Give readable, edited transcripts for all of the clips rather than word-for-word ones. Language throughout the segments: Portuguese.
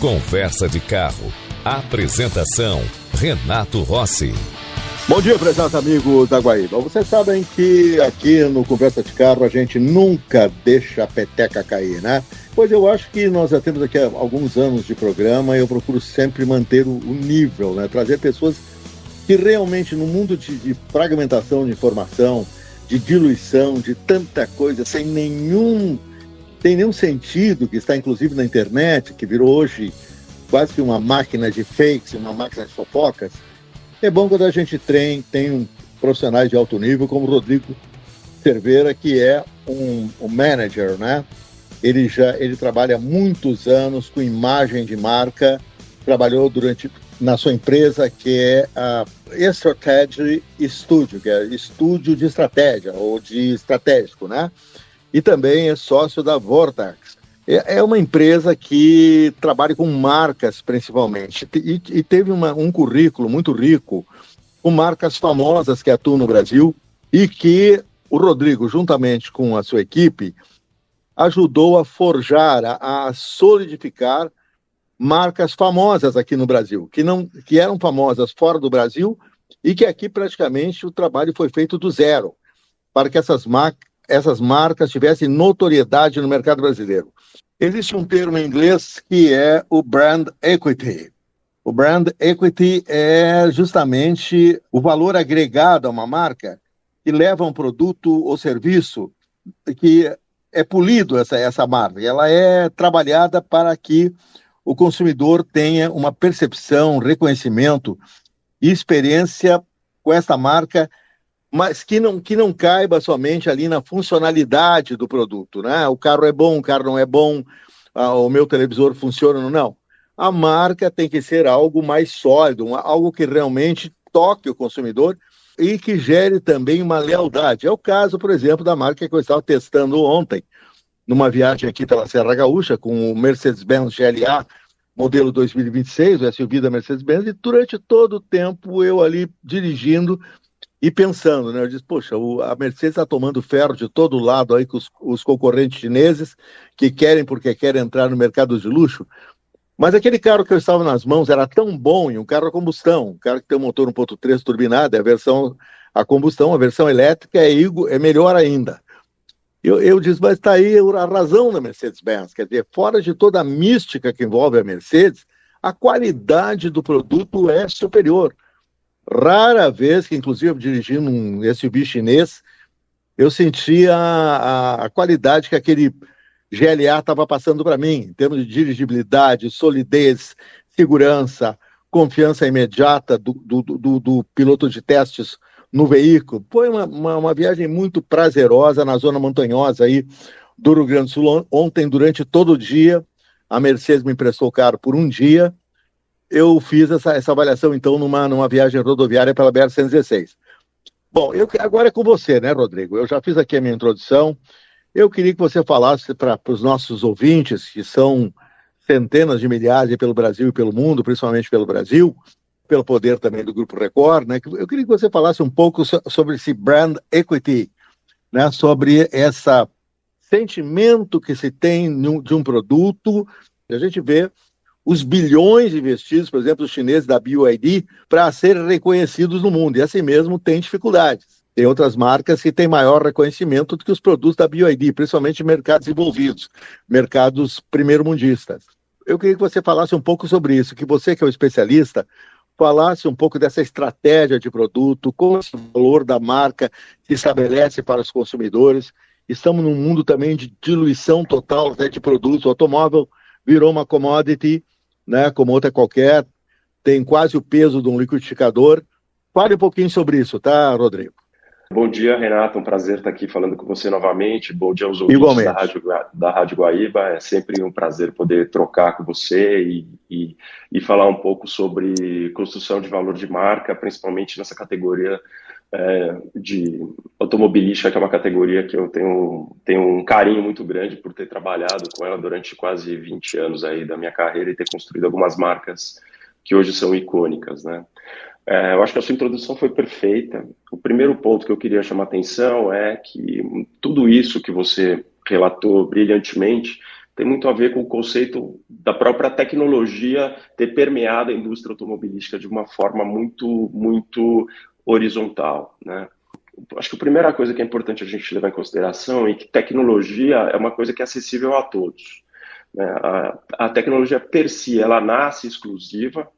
Conversa de Carro. Apresentação, Renato Rossi. Bom dia, prezados amigos da Guaíba. Vocês sabem que aqui no Conversa de Carro a gente nunca deixa a peteca cair, né? Pois eu acho que nós já temos aqui alguns anos de programa e eu procuro sempre manter o nível, né? Trazer pessoas que realmente no mundo de fragmentação de informação, de diluição, de tanta coisa, sem nenhum sentido, que está inclusive na internet, que virou hoje quase que uma máquina de fakes, uma máquina de fofocas. É bom quando a gente tem profissionais de alto nível, como o Rodrigo Cerveira, que é um manager, né? Ele trabalha há muitos anos com imagem de marca, trabalhou na sua empresa, que é a Strategy Studio, que é estúdio de estratégia, ou de estratégico, né? E também é sócio da Vortex. É uma empresa que trabalha com marcas, principalmente, e teve um currículo muito rico, com marcas famosas que atuam no Brasil, e que o Rodrigo, juntamente com a sua equipe, ajudou a forjar, a solidificar marcas famosas aqui no Brasil, que eram famosas fora do Brasil, e que aqui praticamente o trabalho foi feito do zero, para que essas marcas tivessem notoriedade no mercado brasileiro. Existe um termo em inglês que é o brand equity. O brand equity é justamente o valor agregado a uma marca que leva um produto ou serviço que é polido essa marca. Ela é trabalhada para que o consumidor tenha uma percepção, reconhecimento e experiência com essa marca, mas que não caiba somente ali na funcionalidade do produto, né? O carro é bom, o carro não é bom, o meu televisor funciona ou não. A marca tem que ser algo mais sólido, algo que realmente toque o consumidor e que gere também uma lealdade. É o caso, por exemplo, da marca que eu estava testando ontem, numa viagem aqui pela Serra Gaúcha, com o Mercedes-Benz GLA, modelo 2026, o SUV da Mercedes-Benz, e durante todo o tempo eu ali dirigindo e pensando, né? Eu disse, poxa, a Mercedes está tomando ferro de todo lado aí com os concorrentes chineses que querem entrar no mercado de luxo. Mas aquele carro que eu estava nas mãos era tão bom, e um carro a combustão, um carro que tem um motor 1.3 turbinado, a combustão, a versão elétrica é melhor ainda. Eu disse, mas está aí a razão da Mercedes-Benz, quer dizer, fora de toda a mística que envolve a Mercedes, a qualidade do produto é superior. Rara vez que, inclusive, dirigindo um SUV chinês, eu sentia a qualidade que aquele GLA estava passando para mim, em termos de dirigibilidade, solidez, segurança, confiança imediata do piloto de testes no veículo. Foi uma viagem muito prazerosa na zona montanhosa aí do Rio Grande do Sul. Ontem, durante todo o dia, a Mercedes me emprestou o carro por um dia. Eu fiz essa avaliação, então, numa viagem rodoviária pela BR-116. Bom, agora é com você, né, Rodrigo? Eu já fiz aqui a minha introdução. Eu queria que você falasse para os nossos ouvintes, que são centenas de milhares pelo Brasil e pelo mundo, principalmente pelo Brasil, pelo poder também do Grupo Record, né? Eu queria que você falasse um pouco sobre esse brand equity, né? Sobre esse sentimento que se tem de um produto. A gente vê os bilhões investidos, por exemplo, os chineses da BYD, para serem reconhecidos no mundo. E assim mesmo tem dificuldades. Tem outras marcas que têm maior reconhecimento do que os produtos da BYD, principalmente em mercados envolvidos, mercados primeiro-mundistas. Eu queria que você falasse um pouco sobre isso, que você que é o especialista, falasse um pouco dessa estratégia de produto, como esse valor da marca se estabelece para os consumidores. Estamos num mundo também de diluição total, né, de produtos. O automóvel virou uma commodity, né, como outra qualquer, tem quase o peso de um liquidificador. Fale um pouquinho sobre isso, tá, Rodrigo? Bom dia, Renato, um prazer estar aqui falando com você novamente. Bom dia aos ouvintes da Rádio Guaíba. É sempre um prazer poder trocar com você e falar um pouco sobre construção de valor de marca, principalmente nessa categoria de automobilística, que é uma categoria que eu tenho um carinho muito grande por ter trabalhado com ela durante quase 20 anos aí da minha carreira e ter construído algumas marcas que hoje são icônicas, né? Eu acho que a sua introdução foi perfeita. O primeiro ponto que eu queria chamar a atenção é que tudo isso que você relatou brilhantemente tem muito a ver com o conceito da própria tecnologia ter permeado a indústria automobilística de uma forma muito, muito horizontal, né? Acho que a primeira coisa que é importante a gente levar em consideração é que tecnologia é uma coisa que é acessível a todos, né? A tecnologia per si, ela nasce exclusiva,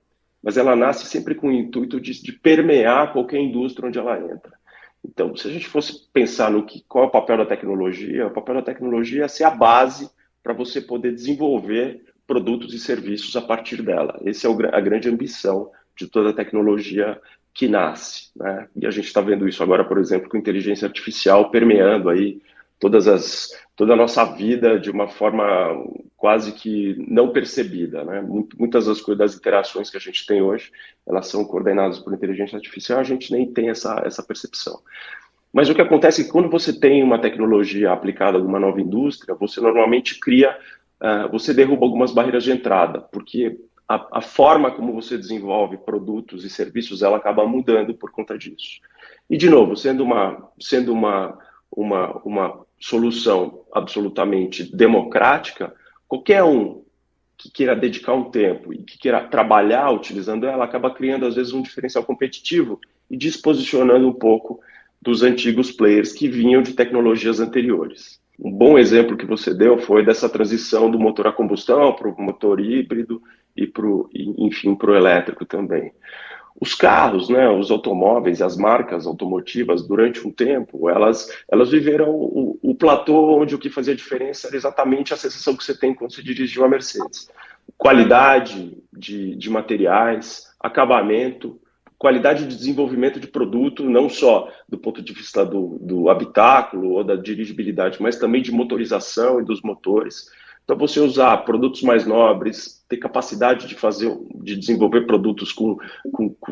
mas ela nasce sempre com o intuito de permear qualquer indústria onde ela entra. Então, se a gente fosse pensar qual é o papel da tecnologia é ser a base para você poder desenvolver produtos e serviços a partir dela. Essa é a grande ambição de toda a tecnologia que nasce, né? E a gente está vendo isso agora, por exemplo, com inteligência artificial permeando aí toda a nossa vida de uma forma quase que não percebida, né? Muitas das interações que a gente tem hoje, elas são coordenadas por inteligência artificial, a gente nem tem essa percepção. Mas o que acontece é que quando você tem uma tecnologia aplicada a uma nova indústria, você normalmente você derruba algumas barreiras de entrada, porque a forma como você desenvolve produtos e serviços, ela acaba mudando por conta disso. E, de novo, sendo uma solução absolutamente democrática, qualquer um que queira dedicar um tempo e que queira trabalhar utilizando ela, acaba criando, às vezes, um diferencial competitivo e disposicionando um pouco dos antigos players que vinham de tecnologias anteriores. Um bom exemplo que você deu foi dessa transição do motor a combustão para o motor híbrido e, enfim, para o elétrico também. Os carros, né, os automóveis e as marcas automotivas, durante um tempo, elas viveram o platô onde o que fazia diferença era exatamente a sensação que você tem quando você dirigiu a Mercedes. Qualidade de materiais, acabamento, qualidade de desenvolvimento de produto, não só do ponto de vista do habitáculo ou da dirigibilidade, mas também de motorização e dos motores. Então, você usar produtos mais nobres, ter capacidade de desenvolver produtos com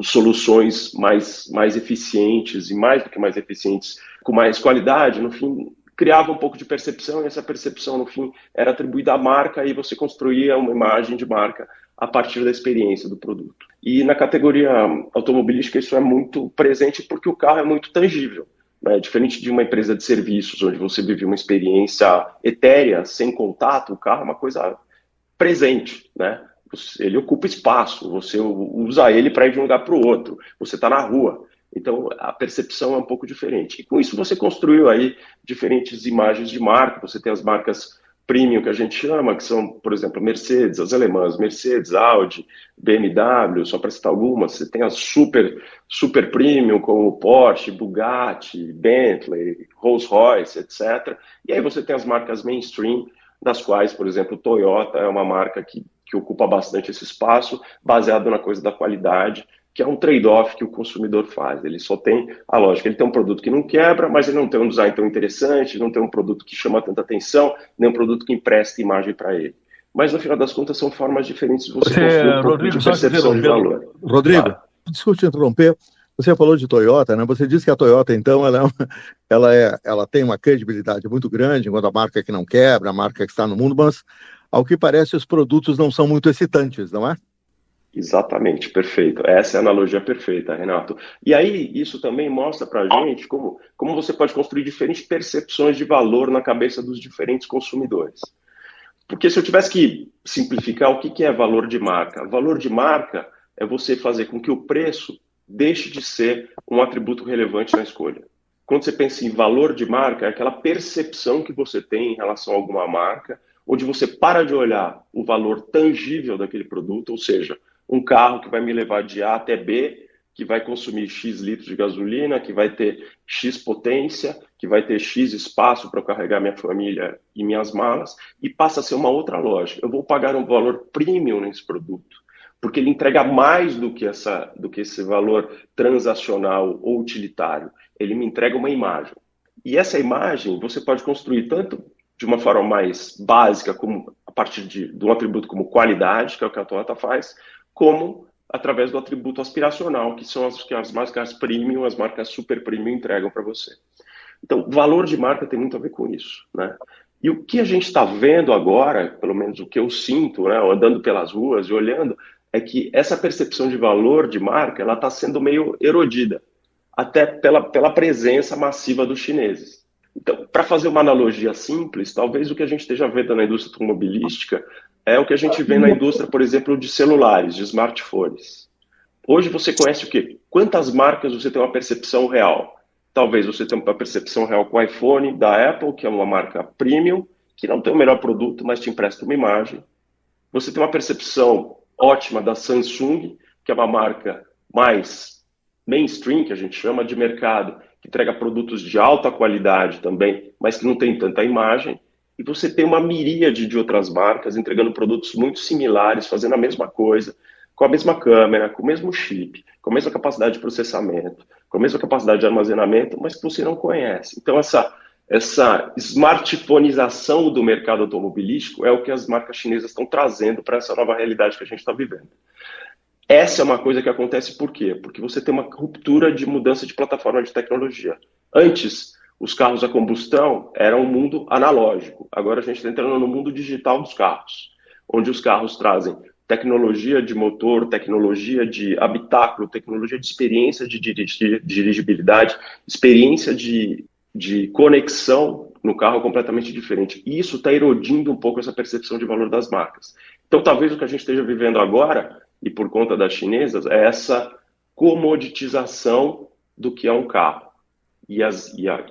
soluções mais eficientes, e mais do que mais eficientes, com mais qualidade, no fim, criava um pouco de percepção, e essa percepção, no fim, era atribuída à marca, e você construía uma imagem de marca a partir da experiência do produto. E na categoria automobilística isso é muito presente porque o carro é muito tangível, né? Diferente de uma empresa de serviços, onde você vive uma experiência etérea, sem contato, o carro é uma coisa presente, né? Ele ocupa espaço, você usa ele para ir de um lugar para o outro, você está na rua. Então, a percepção é um pouco diferente. E com isso você construiu aí diferentes imagens de marca, você tem as marcas premium, que a gente chama, que são, por exemplo, Mercedes, as alemãs, Mercedes, Audi, BMW, só para citar algumas. Você tem as super premium, como Porsche, Bugatti, Bentley, Rolls-Royce, etc. E aí você tem as marcas mainstream, das quais, por exemplo, Toyota é uma marca que ocupa bastante esse espaço, baseado na coisa da qualidade, que é um trade-off que o consumidor faz. Ele só tem a lógica, ele tem um produto que não quebra, mas ele não tem um design tão interessante, não tem um produto que chama tanta atenção, nem um produto que empresta imagem para ele. Mas, no final das contas, são formas diferentes de você construir um pouco de percepção de valor. Rodrigo, claro. Desculpe te interromper, você falou de Toyota, né? Você disse que a Toyota, então, ela tem uma credibilidade muito grande, enquanto a marca que não quebra, a marca que está no mundo, mas, ao que parece, os produtos não são muito excitantes, não é? Exatamente, perfeito. Essa é a analogia perfeita, Renato. E aí, isso também mostra para a gente como você pode construir diferentes percepções de valor na cabeça dos diferentes consumidores. Porque se eu tivesse que simplificar, o que é valor de marca? Valor de marca é você fazer com que o preço deixe de ser um atributo relevante na escolha. Quando você pensa em valor de marca, é aquela percepção que você tem em relação a alguma marca, onde você para de olhar o valor tangível daquele produto, ou seja, um carro que vai me levar de A até B, que vai consumir X litros de gasolina, que vai ter X potência, que vai ter X espaço para carregar minha família e minhas malas, e passa a ser uma outra lógica. Eu vou pagar um valor premium nesse produto, porque ele entrega mais do que esse valor transacional ou utilitário. Ele me entrega uma imagem. E essa imagem você pode construir tanto de uma forma mais básica, como a partir de um atributo como qualidade, que é o que a Toyota faz, como através do atributo aspiracional, que são as marcas premium, as marcas super premium entregam para você. Então, valor de marca tem muito a ver com isso, né? E o que a gente está vendo agora, pelo menos o que eu sinto, né, andando pelas ruas e olhando, é que essa percepção de valor de marca ela está sendo meio erodida, até pela presença massiva dos chineses. Então, para fazer uma analogia simples, talvez o que a gente esteja vendo na indústria automobilística é o que a gente vê na indústria, por exemplo, de celulares, de smartphones. Hoje você conhece o quê? Quantas marcas você tem uma percepção real? Talvez você tenha uma percepção real com o iPhone da Apple, que é uma marca premium, que não tem o melhor produto, mas te empresta uma imagem. Você tem uma percepção ótima da Samsung, que é uma marca mais mainstream, que a gente chama de mercado, que entrega produtos de alta qualidade também, mas que não tem tanta imagem. E você tem uma miríade de outras marcas entregando produtos muito similares, fazendo a mesma coisa, com a mesma câmera, com o mesmo chip, com a mesma capacidade de processamento, com a mesma capacidade de armazenamento, mas que você não conhece. Então, essa smartphoneização do mercado automobilístico é o que as marcas chinesas estão trazendo para essa nova realidade que a gente está vivendo. Essa é uma coisa que acontece por quê? Porque você tem uma ruptura de mudança de plataforma de tecnologia. Antes, os carros a combustão eram um mundo analógico. Agora a gente está entrando no mundo digital dos carros, onde os carros trazem tecnologia de motor, tecnologia de habitáculo, tecnologia de experiência de dirigibilidade, experiência de conexão no carro completamente diferente. E isso está erodindo um pouco essa percepção de valor das marcas. Então, talvez o que a gente esteja vivendo agora, e por conta das chinesas, é essa comoditização do que é um carro. E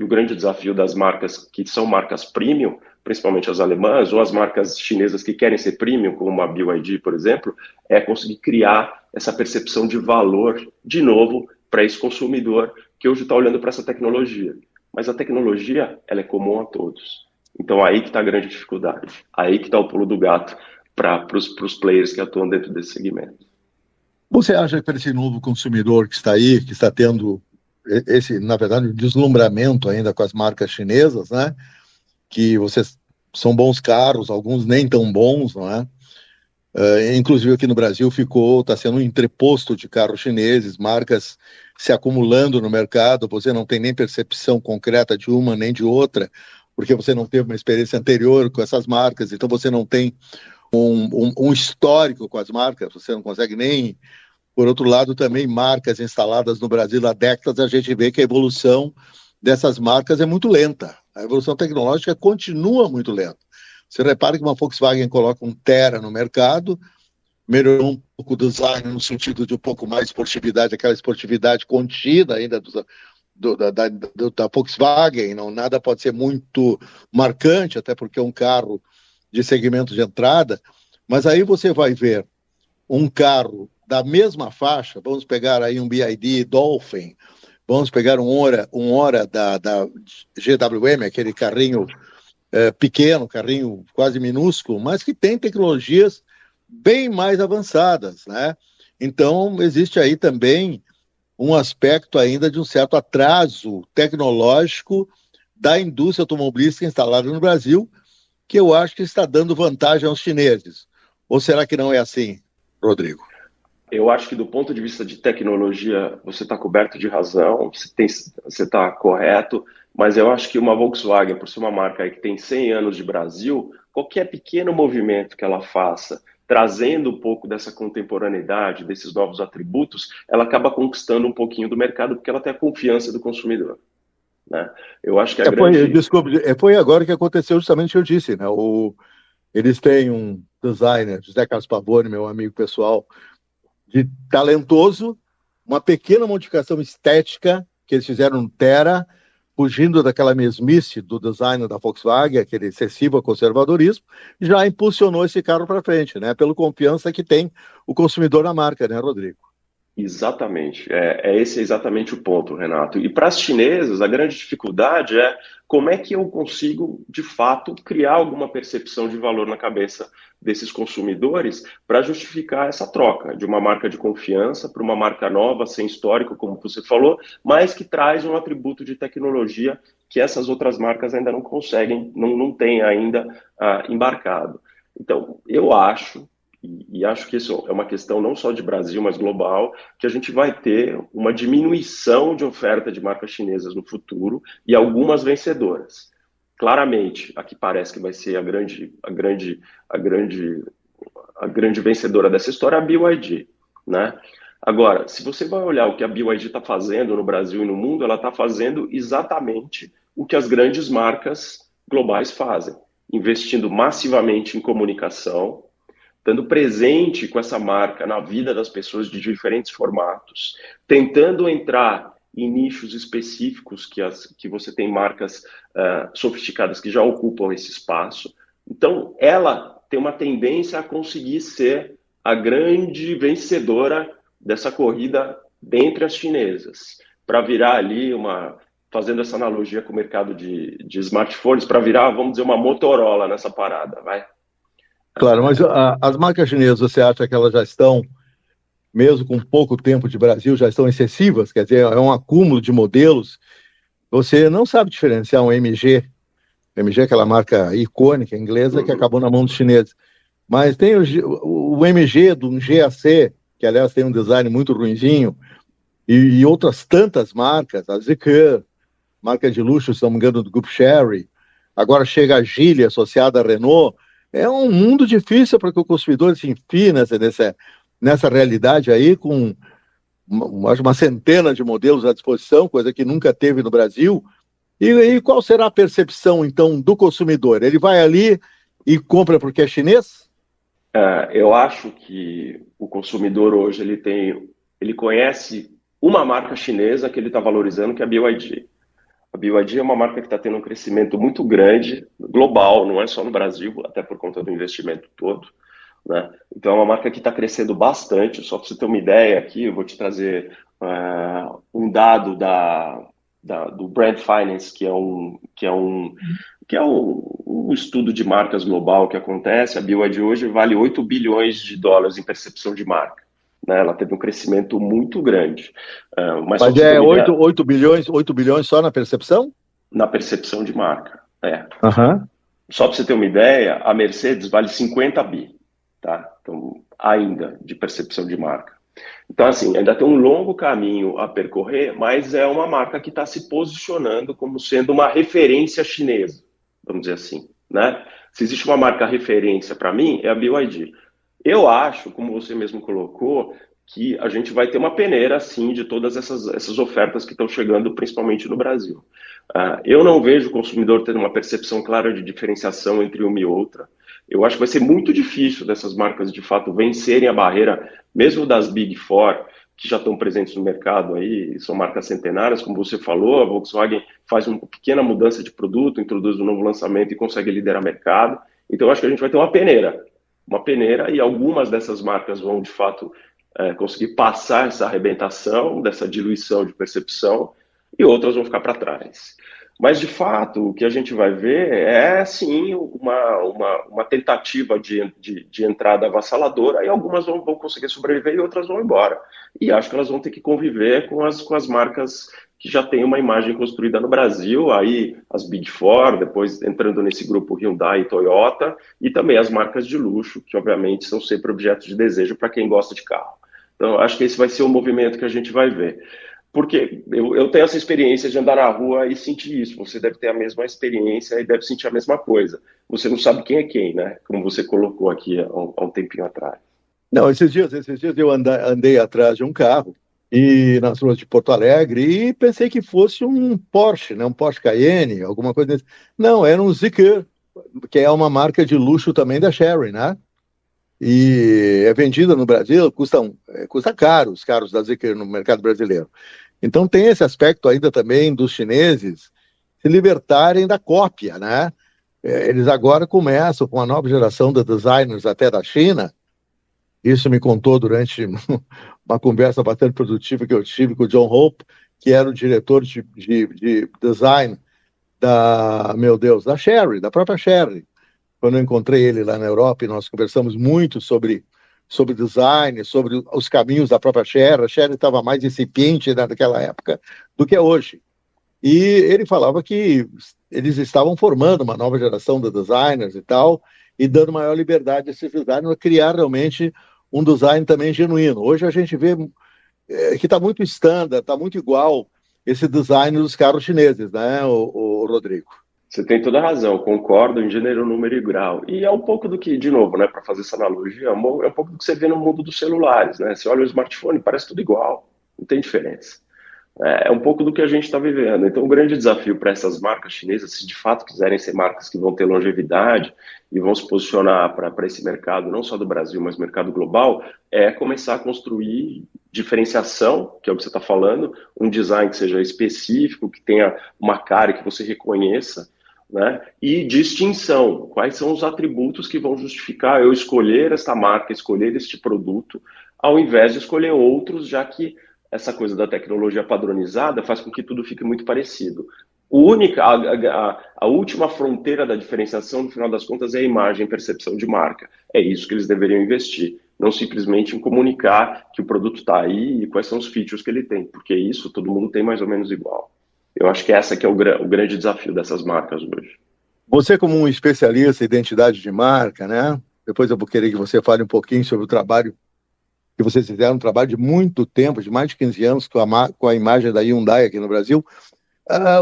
o grande desafio das marcas que são marcas premium, principalmente as alemãs, ou as marcas chinesas que querem ser premium, como a BYD, por exemplo, é conseguir criar essa percepção de valor, de novo, para esse consumidor que hoje está olhando para essa tecnologia. Mas a tecnologia, ela é comum a todos. Então, aí que está a grande dificuldade. Aí que está o pulo do gato para os players que atuam dentro desse segmento. Você acha que para esse novo consumidor que está aí, que está tendo esse, na verdade, deslumbramento ainda com as marcas chinesas, né? Que vocês são bons carros, alguns nem tão bons, não é? Inclusive aqui no Brasil está sendo um entreposto de carros chineses, marcas se acumulando no mercado, você não tem nem percepção concreta de uma nem de outra, porque você não teve uma experiência anterior com essas marcas, então você não tem um histórico com as marcas, você não consegue nem... Por outro lado, também marcas instaladas no Brasil há décadas, a gente vê que a evolução dessas marcas é muito lenta. A evolução tecnológica continua muito lenta. Você repara que uma Volkswagen coloca um Tera no mercado, melhorou um pouco o design no sentido de um pouco mais esportividade, aquela esportividade contida ainda da Volkswagen, não, nada pode ser muito marcante, até porque é um carro de segmento de entrada, mas aí você vai ver um carro da mesma faixa, vamos pegar aí um BYD Dolphin, vamos pegar um Ora da GWM, aquele carrinho pequeno, carrinho quase minúsculo, mas que tem tecnologias bem mais avançadas, né? Então, existe aí também um aspecto ainda de um certo atraso tecnológico da indústria automobilística instalada no Brasil, que eu acho que está dando vantagem aos chineses. Ou será que não é assim, Rodrigo? Eu acho que do ponto de vista de tecnologia, você está coberto de razão, você está correto, mas eu acho que uma Volkswagen, por ser uma marca aí que tem 100 anos de Brasil, qualquer pequeno movimento que ela faça, trazendo um pouco dessa contemporaneidade, desses novos atributos, ela acaba conquistando um pouquinho do mercado, porque ela tem a confiança do consumidor. Né? Eu acho que foi agora que aconteceu justamente o que eu disse, né? Eles têm um designer, José Carlos Pavone, meu amigo pessoal, de talentoso, uma pequena modificação estética que eles fizeram no Tera, fugindo daquela mesmice do design da Volkswagen, aquele excessivo conservadorismo, já impulsionou esse carro para frente, né? Pela confiança que tem o consumidor na marca, né, Rodrigo? Exatamente, esse é exatamente o ponto, Renato. E para as chinesas, a grande dificuldade é como é que eu consigo, de fato, criar alguma percepção de valor na cabeça desses consumidores para justificar essa troca de uma marca de confiança para uma marca nova, sem histórico, como você falou, mas que traz um atributo de tecnologia que essas outras marcas ainda não conseguem, não têm ainda embarcado. Então, eu acho... E acho que isso é uma questão não só de Brasil, mas global, que a gente vai ter uma diminuição de oferta de marcas chinesas no futuro e algumas vencedoras. Claramente, a que parece que vai ser a grande vencedora dessa história é a BYD, né? Agora, se você vai olhar o que a BYD está fazendo no Brasil e no mundo, ela está fazendo exatamente o que as grandes marcas globais fazem, investindo massivamente em comunicação, estando presente com essa marca na vida das pessoas de diferentes formatos, tentando entrar em nichos específicos que você tem marcas sofisticadas que já ocupam esse espaço. Então, ela tem uma tendência a conseguir ser a grande vencedora dessa corrida dentre as chinesas, para virar ali fazendo essa analogia com o mercado de smartphones, para virar, vamos dizer, uma Motorola nessa parada, vai? Claro, mas as marcas chinesas, você acha que elas já estão, mesmo com pouco tempo de Brasil, já estão excessivas? Quer dizer, é um acúmulo de modelos. Você não sabe diferenciar um MG. MG é aquela marca icônica inglesa que acabou na mão dos chineses. Mas tem o MG do GAC, que aliás tem um design muito ruinzinho, e outras tantas marcas, a ZK, marca de luxo, se não me engano, do Grupo Chery. Agora chega a Geely, associada à Renault. É um mundo difícil para que o consumidor se enfie nessa realidade aí, com uma centena de modelos à disposição, coisa que nunca teve no Brasil. E qual será a percepção, então, do consumidor? Ele vai ali e compra porque é chinês? Eu acho que o consumidor hoje ele conhece uma marca chinesa que ele está valorizando, que é a BYD. A BYD é uma marca que está tendo um crescimento muito grande, global, não é só no Brasil, até por conta do investimento todo, né? Então é uma marca que está crescendo bastante. Só para você ter uma ideia aqui, eu vou te trazer um dado do Brand Finance, que é um estudo de marcas global que acontece. A BYD hoje vale 8 bilhões de dólares em percepção de marca, né? Ela teve um crescimento muito grande. Mas é 8 bilhões só na percepção? Na percepção de marca, Uhum. Só para você ter uma ideia, a Mercedes vale 50 bi, tá? Então, ainda de percepção de marca. Então, assim, ainda tem um longo caminho a percorrer, mas é uma marca que está se posicionando como sendo uma referência chinesa, vamos dizer assim, né? Se existe uma marca referência para mim, é a BYD. Eu acho, como você mesmo colocou, que a gente vai ter uma peneira, assim, de todas essas ofertas que estão chegando, principalmente no Brasil. Eu não vejo o consumidor tendo uma percepção clara de diferenciação entre uma e outra. Eu acho que vai ser muito difícil dessas marcas, de fato, vencerem a barreira, mesmo das Big Four, que já estão presentes no mercado aí, são marcas centenárias, como você falou. A Volkswagen faz uma pequena mudança de produto, introduz um novo lançamento e consegue liderar o mercado. Então, eu acho que a gente vai ter uma peneira, e algumas dessas marcas vão, de fato, conseguir passar essa arrebentação, dessa diluição de percepção, e outras vão ficar para trás. Mas, de fato, o que a gente vai ver é, sim, uma tentativa de entrada avassaladora, e algumas vão conseguir sobreviver e outras vão embora. E acho que elas vão ter que conviver com as marcas que já têm uma imagem construída no Brasil, aí as Big Four, depois entrando nesse grupo Hyundai e Toyota, e também as marcas de luxo, que obviamente são sempre objetos de desejo para quem gosta de carro. Então, acho que esse vai ser o movimento que a gente vai ver. Porque eu tenho essa experiência de andar na rua e sentir isso. Você deve ter a mesma experiência e deve sentir a mesma coisa. Você não sabe quem é quem, né? Como você colocou aqui há um tempinho atrás. Não, esses dias eu andei atrás de um carro e nas ruas de Porto Alegre e pensei que fosse um Porsche, né? Um Porsche Cayenne, alguma coisa desse. Não, era um ZK, que é uma marca de luxo também da Chery, né? E é vendida no Brasil, custa caro os carros da ZK no mercado brasileiro. Então tem esse aspecto ainda também dos chineses se libertarem da cópia, né? Eles agora começam com a nova geração de designers até da China. Isso me contou durante uma conversa bastante produtiva que eu tive com o John Hope, que era o diretor de design da Chery, da própria Chery. Quando eu encontrei ele lá na Europa, e nós conversamos muito sobre design, sobre os caminhos da própria Chery. A Chery estava mais incipiente naquela época do que é hoje. E ele falava que eles estavam formando uma nova geração de designers e tal, e dando maior liberdade a esses designers a criar realmente um design também genuíno. Hoje a gente vê que está muito standard, está muito igual esse design dos carros chineses, né, o Rodrigo? Você tem toda a razão, concordo em gênero, número e grau. E é um pouco do que, de novo, né, para fazer essa analogia, é um pouco do que você vê no mundo dos celulares, né? Você olha o smartphone, parece tudo igual, não tem diferença. É um pouco do que a gente está vivendo. Então, o grande desafio para essas marcas chinesas, se de fato quiserem ser marcas que vão ter longevidade e vão se posicionar para esse mercado, não só do Brasil, mas mercado global, é começar a construir diferenciação, que é o que você está falando, um design que seja específico, que tenha uma cara que você reconheça, né? E distinção. Quais são os atributos que vão justificar eu escolher esta marca, escolher este produto, ao invés de escolher outros, já que essa coisa da tecnologia padronizada faz com que tudo fique muito parecido. A última fronteira da diferenciação, no final das contas, é a imagem e percepção de marca. É isso que eles deveriam investir, não simplesmente em comunicar que o produto está aí e quais são os features que ele tem, porque isso todo mundo tem mais ou menos igual. Eu acho que essa que é o grande desafio dessas marcas hoje. Você, como um especialista em identidade de marca, né? Depois eu vou querer que você fale um pouquinho sobre o trabalho que vocês fizeram, um trabalho de muito tempo, de mais de 15 anos, com a imagem da Hyundai aqui no Brasil.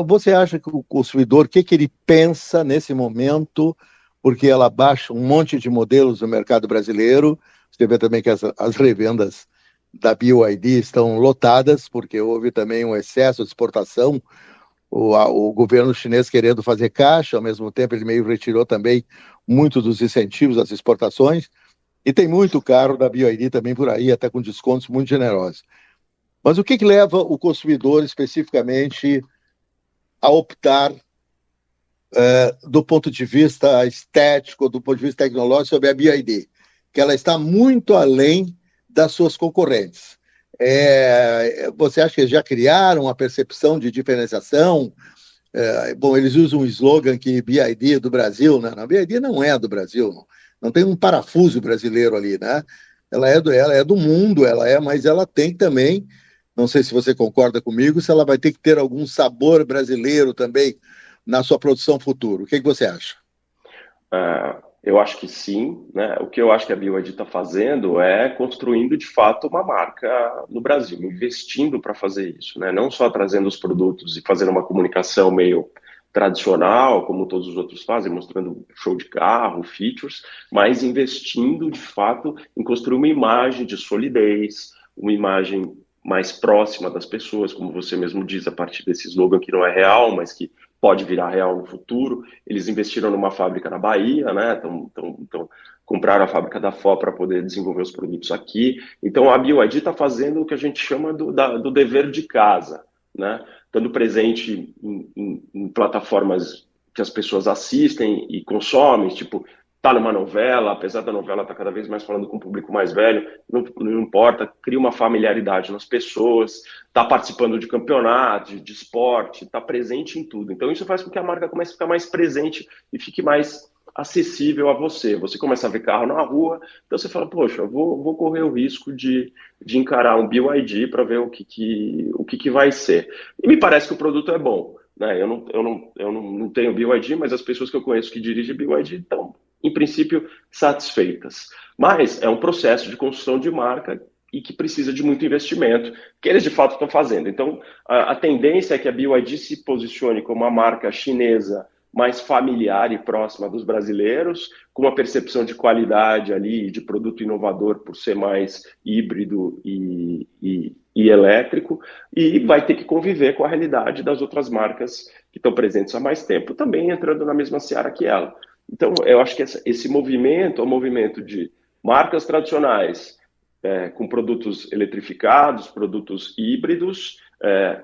Você acha que o consumidor, o que ele pensa nesse momento, porque ela baixa um monte de modelos no mercado brasileiro? Você vê também que as revendas da BYD estão lotadas, porque houve também um excesso de exportação, o governo chinês querendo fazer caixa, ao mesmo tempo ele meio retirou também muito dos incentivos às exportações, e tem muito carro da BYD também por aí, até com descontos muito generosos. Mas o que leva o consumidor especificamente a optar do ponto de vista estético, do ponto de vista tecnológico, sobre a BYD? Que ela está muito além das suas concorrentes. Você acha que eles já criaram uma percepção de diferenciação? Bom, eles usam um slogan que BYD é do Brasil, né? A BYD não é do Brasil, não tem um parafuso brasileiro ali, né? Ela é do mundo, mas ela tem também, não sei se você concorda comigo, se ela vai ter que ter algum sabor brasileiro também na sua produção futura. O que você acha? Eu acho que sim, né? O que eu acho que a BYD está fazendo é construindo de fato uma marca no Brasil, investindo para fazer isso, né? Não só trazendo os produtos e fazendo uma comunicação meio tradicional, como todos os outros fazem, mostrando show de carro, features, mas investindo de fato em construir uma imagem de solidez, uma imagem mais próxima das pessoas, como você mesmo diz, a partir desse slogan que não é real, mas que pode virar real no futuro. Eles investiram numa fábrica na Bahia, né? Compraram a fábrica da FO para poder desenvolver os produtos aqui. Então a BYD está fazendo o que a gente chama do dever de casa, né? Estando presente em plataformas que as pessoas assistem e consomem, tipo, tá numa novela, apesar da novela estar cada vez mais falando com o público mais velho, não importa, cria uma familiaridade nas pessoas, tá participando de campeonatos, de esporte, tá presente em tudo. Então isso faz com que a marca comece a ficar mais presente e fique mais acessível a você. Você começa a ver carro na rua, então você fala, poxa, vou correr o risco de encarar um BYD para ver o que vai ser. E me parece que o produto é bom, né? Eu não tenho BYD, mas as pessoas que eu conheço que dirigem BYD estão, em princípio, satisfeitas. Mas é um processo de construção de marca e que precisa de muito investimento, que eles de fato estão fazendo. Então, a tendência é que a BYD se posicione como uma marca chinesa mais familiar e próxima dos brasileiros, com uma percepção de qualidade ali, de produto inovador por ser mais híbrido e elétrico, e vai ter que conviver com a realidade das outras marcas que estão presentes há mais tempo, também entrando na mesma seara que ela. Então, eu acho que esse movimento é um movimento de marcas tradicionais com produtos eletrificados, produtos híbridos,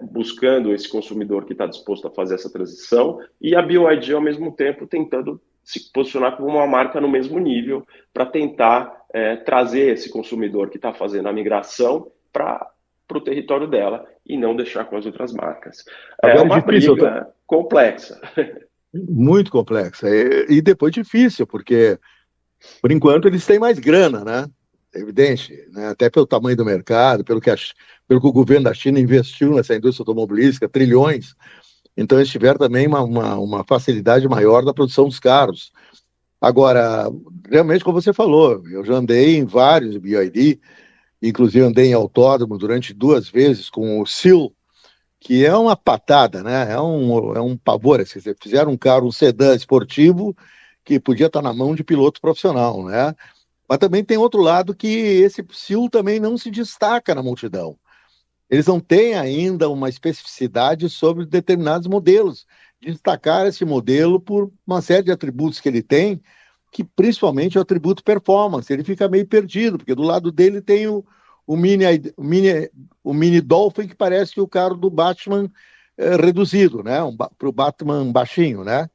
buscando esse consumidor que está disposto a fazer essa transição, e a BYD, ao mesmo tempo, tentando se posicionar como uma marca no mesmo nível para tentar trazer esse consumidor que está fazendo a migração para o território dela e não deixar com as outras marcas. É uma briga complexa. Muito complexa. E depois difícil, porque, por enquanto, eles têm mais grana, né? É evidente, né? Até pelo tamanho do mercado, pelo que o governo da China investiu nessa indústria automobilística, trilhões. Então, eles tiveram também uma facilidade maior da produção dos carros. Agora, realmente, como você falou, eu já andei em vários BYD, inclusive andei em autódromo durante 2 vezes com o Seal, que é uma patada, né? É um pavor. Fizeram um carro, um sedã esportivo, que podia estar na mão de piloto profissional, né? Mas também tem outro lado que esse Seal também não se destaca na multidão. Eles não têm ainda uma especificidade sobre determinados modelos. Destacar esse modelo por uma série de atributos que ele tem, que principalmente é o atributo performance. Ele fica meio perdido, porque do lado dele tem o Mini Dolphin, que parece o carro do Batman reduzido, né? Para o Batman baixinho, né?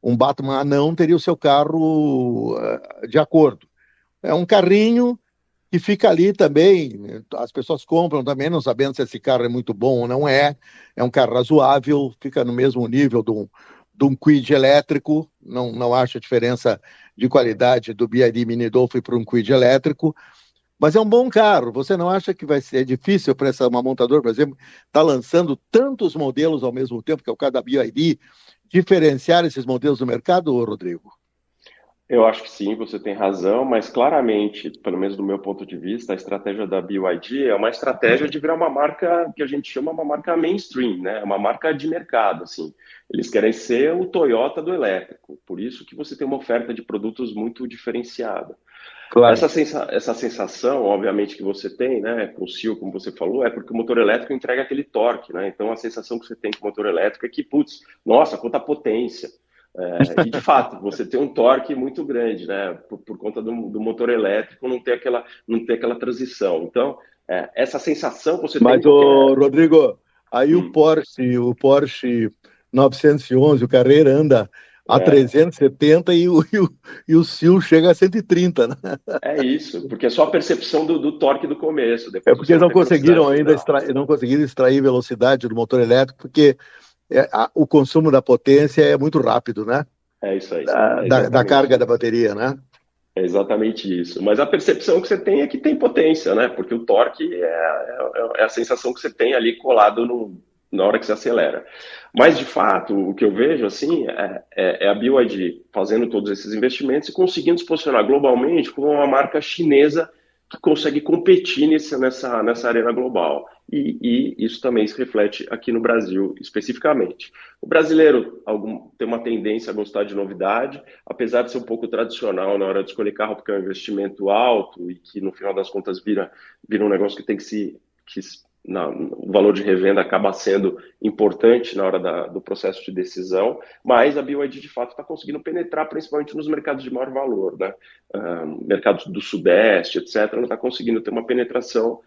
Um Batman anão teria o seu carro de acordo. É um carrinho que fica ali também, as pessoas compram também, não sabendo se esse carro é muito bom ou não é. É um carro razoável, fica no mesmo nível de um Kwid elétrico, não acho a diferença de qualidade do BYD Mini Dolphin para um Kwid elétrico, mas é um bom carro. Você não acha que vai ser difícil para uma montadora, por exemplo, estar lançando tantos modelos ao mesmo tempo, que é o caso da BYD, diferenciar esses modelos no mercado, Rodrigo? Eu acho que sim, você tem razão, mas claramente, pelo menos do meu ponto de vista, a estratégia da BYD é uma estratégia de virar uma marca que a gente chama uma marca mainstream, né? Uma marca de mercado, assim. Eles querem ser o Toyota do elétrico, por isso que você tem uma oferta de produtos muito diferenciada. Claro. Essa sensação, obviamente, que você tem, né, com o Seal, como você falou, é porque o motor elétrico entrega aquele torque, né? Então, a sensação que você tem com o motor elétrico é que, putz, nossa, quanta potência. E de fato, você tem um torque muito grande, né? Por conta do motor elétrico, não tem aquela transição. Então, essa sensação que você tem. Mas, Rodrigo, aí o Porsche 911, o Carrera anda a 370 e o Seal chega a 130, né? É isso, porque é só a percepção do torque do começo. É porque eles não conseguiram ainda extrair velocidade do motor elétrico, porque o consumo da potência é muito rápido, né? É isso aí. Da carga da bateria, né? É exatamente isso. Mas a percepção que você tem é que tem potência, né? Porque o torque é a sensação que você tem ali colado na hora que você acelera. Mas, de fato, o que eu vejo, assim, é a BYD fazendo todos esses investimentos e conseguindo se posicionar globalmente como uma marca chinesa que consegue competir nessa arena global. E isso também se reflete aqui no Brasil, especificamente. O brasileiro tem uma tendência a gostar de novidade, apesar de ser um pouco tradicional na hora de escolher carro, porque é um investimento alto e que, no final das contas, vira um negócio que tem o valor de revenda acaba sendo importante na hora do processo de decisão, mas a BYD, de fato, está conseguindo penetrar principalmente nos mercados de maior valor, né? Mercados do Sudeste, etc., ela está conseguindo ter uma penetração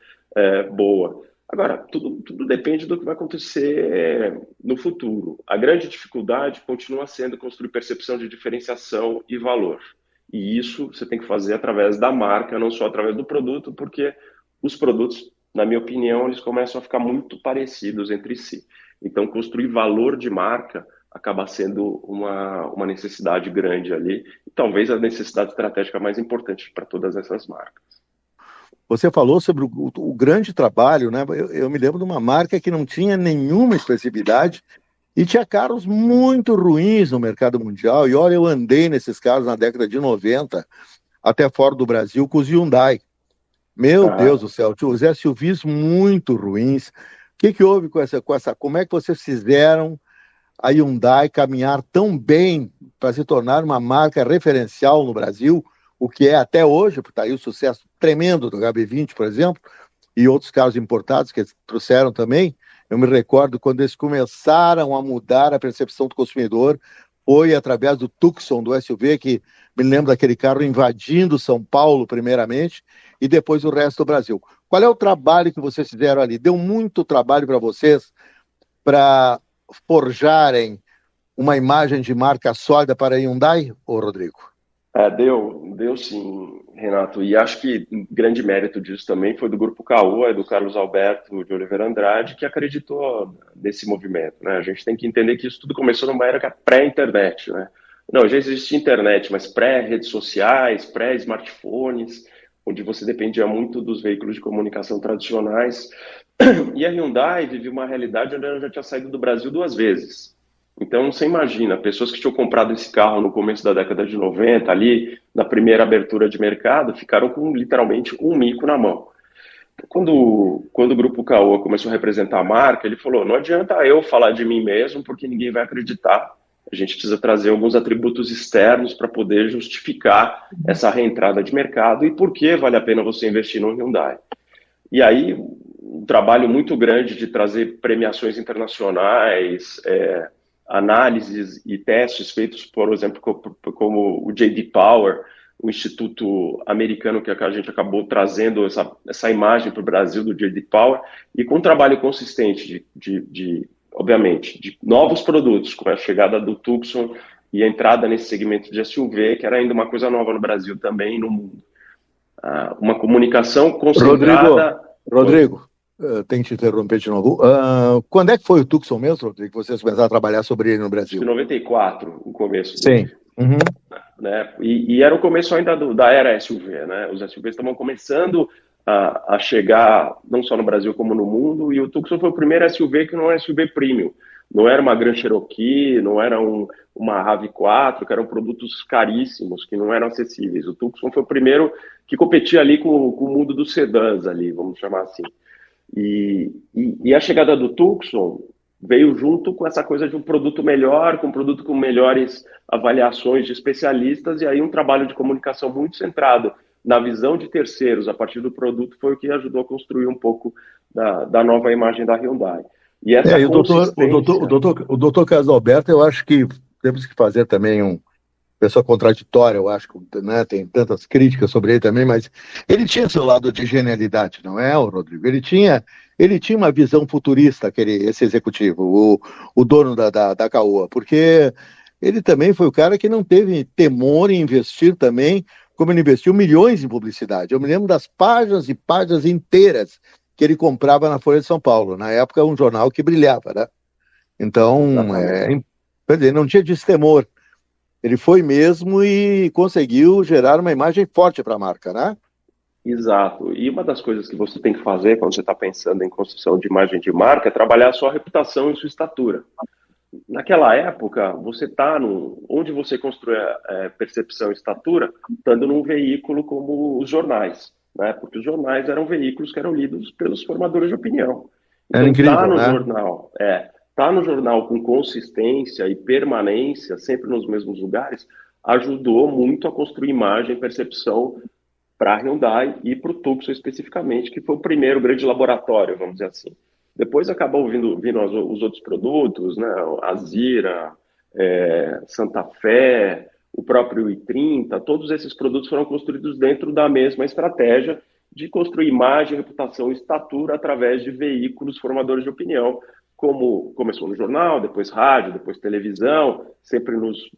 boa. Agora, tudo depende do que vai acontecer no futuro. A grande dificuldade continua sendo construir percepção de diferenciação e valor. E isso você tem que fazer através da marca, não só através do produto, porque os produtos, na minha opinião, eles começam a ficar muito parecidos entre si. Então, construir valor de marca acaba sendo uma necessidade grande ali, e talvez a necessidade estratégica mais importante para todas essas marcas. Você falou sobre o grande trabalho, né? Eu me lembro de uma marca que não tinha nenhuma expressividade e tinha carros muito ruins no mercado mundial. E olha, eu andei nesses carros na década de 90, até fora do Brasil, com os Hyundai. Meu Deus do céu, os SUVs muito ruins. O que houve com essa? Como é que vocês fizeram a Hyundai caminhar tão bem para se tornar uma marca referencial no Brasil, o que é até hoje, porque está aí o sucesso tremendo do HB20, por exemplo, e outros carros importados que eles trouxeram também. Eu me recordo quando eles começaram a mudar a percepção do consumidor, foi através do Tucson, do SUV, que me lembro daquele carro invadindo São Paulo, primeiramente, e depois o resto do Brasil. Qual é o trabalho que vocês fizeram ali? Deu muito trabalho para vocês para forjarem uma imagem de marca sólida para a Hyundai, Rodrigo? Deu sim, Renato, e acho que grande mérito disso também foi do Grupo Caoa e do Carlos Alberto de Oliveira Andrade, que acreditou nesse movimento, né? A gente tem que entender que isso tudo começou numa era pré-internet, né? Não, já existia internet, mas pré-redes sociais, pré-smartphones, onde você dependia muito dos veículos de comunicação tradicionais. E a Hyundai vivia uma realidade onde ela já tinha saído do Brasil 2 vezes. Então, você imagina, pessoas que tinham comprado esse carro no começo da década de 90, ali na primeira abertura de mercado, ficaram com literalmente um mico na mão. Quando o Grupo Caoa começou a representar a marca, ele falou, não adianta eu falar de mim mesmo, porque ninguém vai acreditar. A gente precisa trazer alguns atributos externos para poder justificar essa reentrada de mercado e por que vale a pena você investir no Hyundai. E aí, um trabalho muito grande de trazer premiações internacionais, análises e testes feitos, por exemplo, como o J.D. Power, o instituto americano que a gente acabou trazendo essa imagem para o Brasil do J.D. Power, e com um trabalho consistente obviamente, de novos produtos, com a chegada do Tucson e a entrada nesse segmento de SUV, que era ainda uma coisa nova no Brasil também e no mundo. Uma comunicação concentrada... Rodrigo, tenho que te interromper de novo. Quando é que foi o Tucson mesmo, Rodrigo, que vocês começaram a trabalhar sobre ele no Brasil? Em 94, o começo. Sim. Uhum. Né? E era o começo ainda da era SUV, né? Os SUVs estavam começando a chegar não só no Brasil como no mundo, e o Tucson foi o primeiro SUV que não é SUV premium. Não era uma Grand Cherokee, não era uma RAV4, que eram produtos caríssimos, que não eram acessíveis. O Tucson foi o primeiro que competia ali com o mundo dos sedãs ali, vamos chamar assim. E a chegada do Tucson veio junto com essa coisa de um produto melhor, com um produto com melhores avaliações de especialistas, e aí um trabalho de comunicação muito centrado na visão de terceiros a partir do produto foi o que ajudou a construir um pouco da nova imagem da Hyundai. E essa o doutor Carlos Alberto, eu acho que temos que fazer também pessoa contraditória, eu acho que, né, tem tantas críticas sobre ele também, mas ele tinha seu lado de genialidade, não é, Rodrigo? Ele tinha uma visão futurista, esse executivo, o dono da Caoa, porque ele também foi o cara que não teve temor em investir também, como ele investiu milhões em publicidade. Eu me lembro das páginas e páginas inteiras que ele comprava na Folha de São Paulo, na época um jornal que brilhava, né? Então, ele não tinha destemor. Ele foi mesmo e conseguiu gerar uma imagem forte para a marca, né? Exato. E uma das coisas que você tem que fazer quando você está pensando em construção de imagem de marca é trabalhar a sua reputação e sua estatura. Naquela época, você está onde você constrói percepção e estatura, estando num veículo como os jornais, né? Porque os jornais eram veículos que eram lidos pelos formadores de opinião. Então, era incrível, tá no né? jornal, tá no jornal com consistência e permanência, sempre nos mesmos lugares, ajudou muito a construir imagem e percepção para a Hyundai e para o Tucson especificamente, que foi o primeiro grande laboratório, vamos dizer assim. Depois acabou vindo os outros produtos, né? A Zira, Santa Fé, o próprio i30, todos esses produtos foram construídos dentro da mesma estratégia de construir imagem, reputação e estatura através de veículos formadores de opinião, como começou no jornal, depois rádio, depois televisão, sempre nos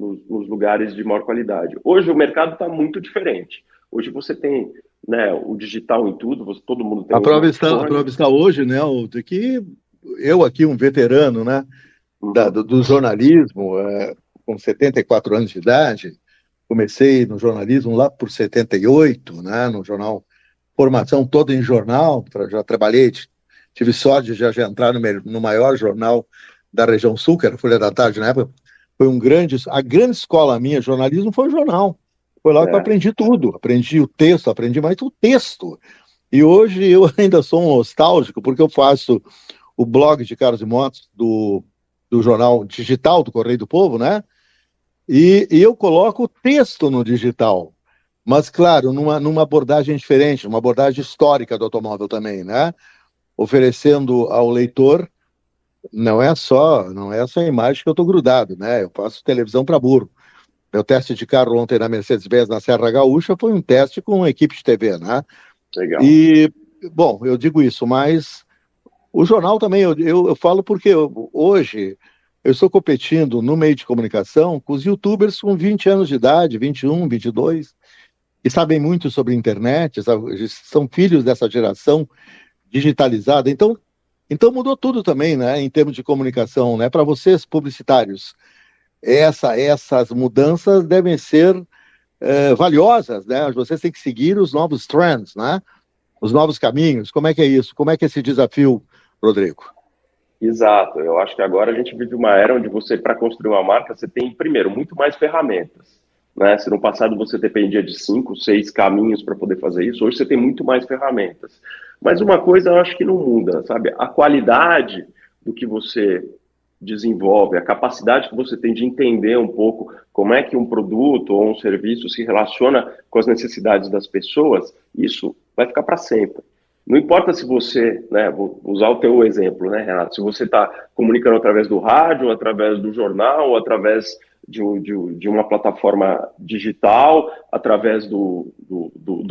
lugares de maior qualidade. Hoje o mercado está muito diferente. Hoje você tem, né, o digital em tudo, todo mundo tem... A prova está hoje, né, que eu aqui, um veterano, né, do jornalismo, com 74 anos de idade, comecei no jornalismo lá por 78, né, no jornal, formação toda em jornal, já trabalhei, tive sorte de já entrar no maior jornal da região sul, que era a Folha da Tarde na época. Foi a grande escola minha, jornalismo, foi o jornal. Foi lá que eu aprendi tudo, aprendi o texto, aprendi mais o texto. E hoje eu ainda sou um nostálgico, porque eu faço o blog de Carros e Motos do jornal digital do Correio do Povo, né? E eu coloco o texto no digital, mas, claro, numa abordagem diferente, numa abordagem histórica do automóvel também, né? Oferecendo ao leitor, não é só a imagem que eu estou grudado, né? Eu faço televisão para burro. Meu teste de carro ontem na Mercedes-Benz, na Serra Gaúcha, foi um teste com uma equipe de TV, né? Legal. E, bom, eu digo isso, mas o jornal também, eu falo porque hoje eu estou competindo no meio de comunicação com os youtubers com 20 anos de idade, 21, 22, e sabem muito sobre internet, são filhos dessa geração digitalizada. Então mudou tudo também, né, em termos de comunicação, né? Para vocês, publicitários, essas mudanças devem ser valiosas, né? Vocês têm que seguir os novos trends, né? Os novos caminhos. Como é que é isso? Como é que é esse desafio, Rodrigo? Exato. Eu acho que agora a gente vive uma era onde você, para construir uma marca, você tem, primeiro, muito mais ferramentas, né? Se no passado você dependia de 5, 6 caminhos para poder fazer isso, hoje você tem muito mais ferramentas. Mas uma coisa eu acho que não muda, sabe? A qualidade do que você desenvolve, a capacidade que você tem de entender um pouco como é que um produto ou um serviço se relaciona com as necessidades das pessoas, isso vai ficar para sempre. Não importa se você, né, vou usar o teu exemplo, né, Renato, se você está comunicando através do rádio, através do jornal, através de uma plataforma digital, através do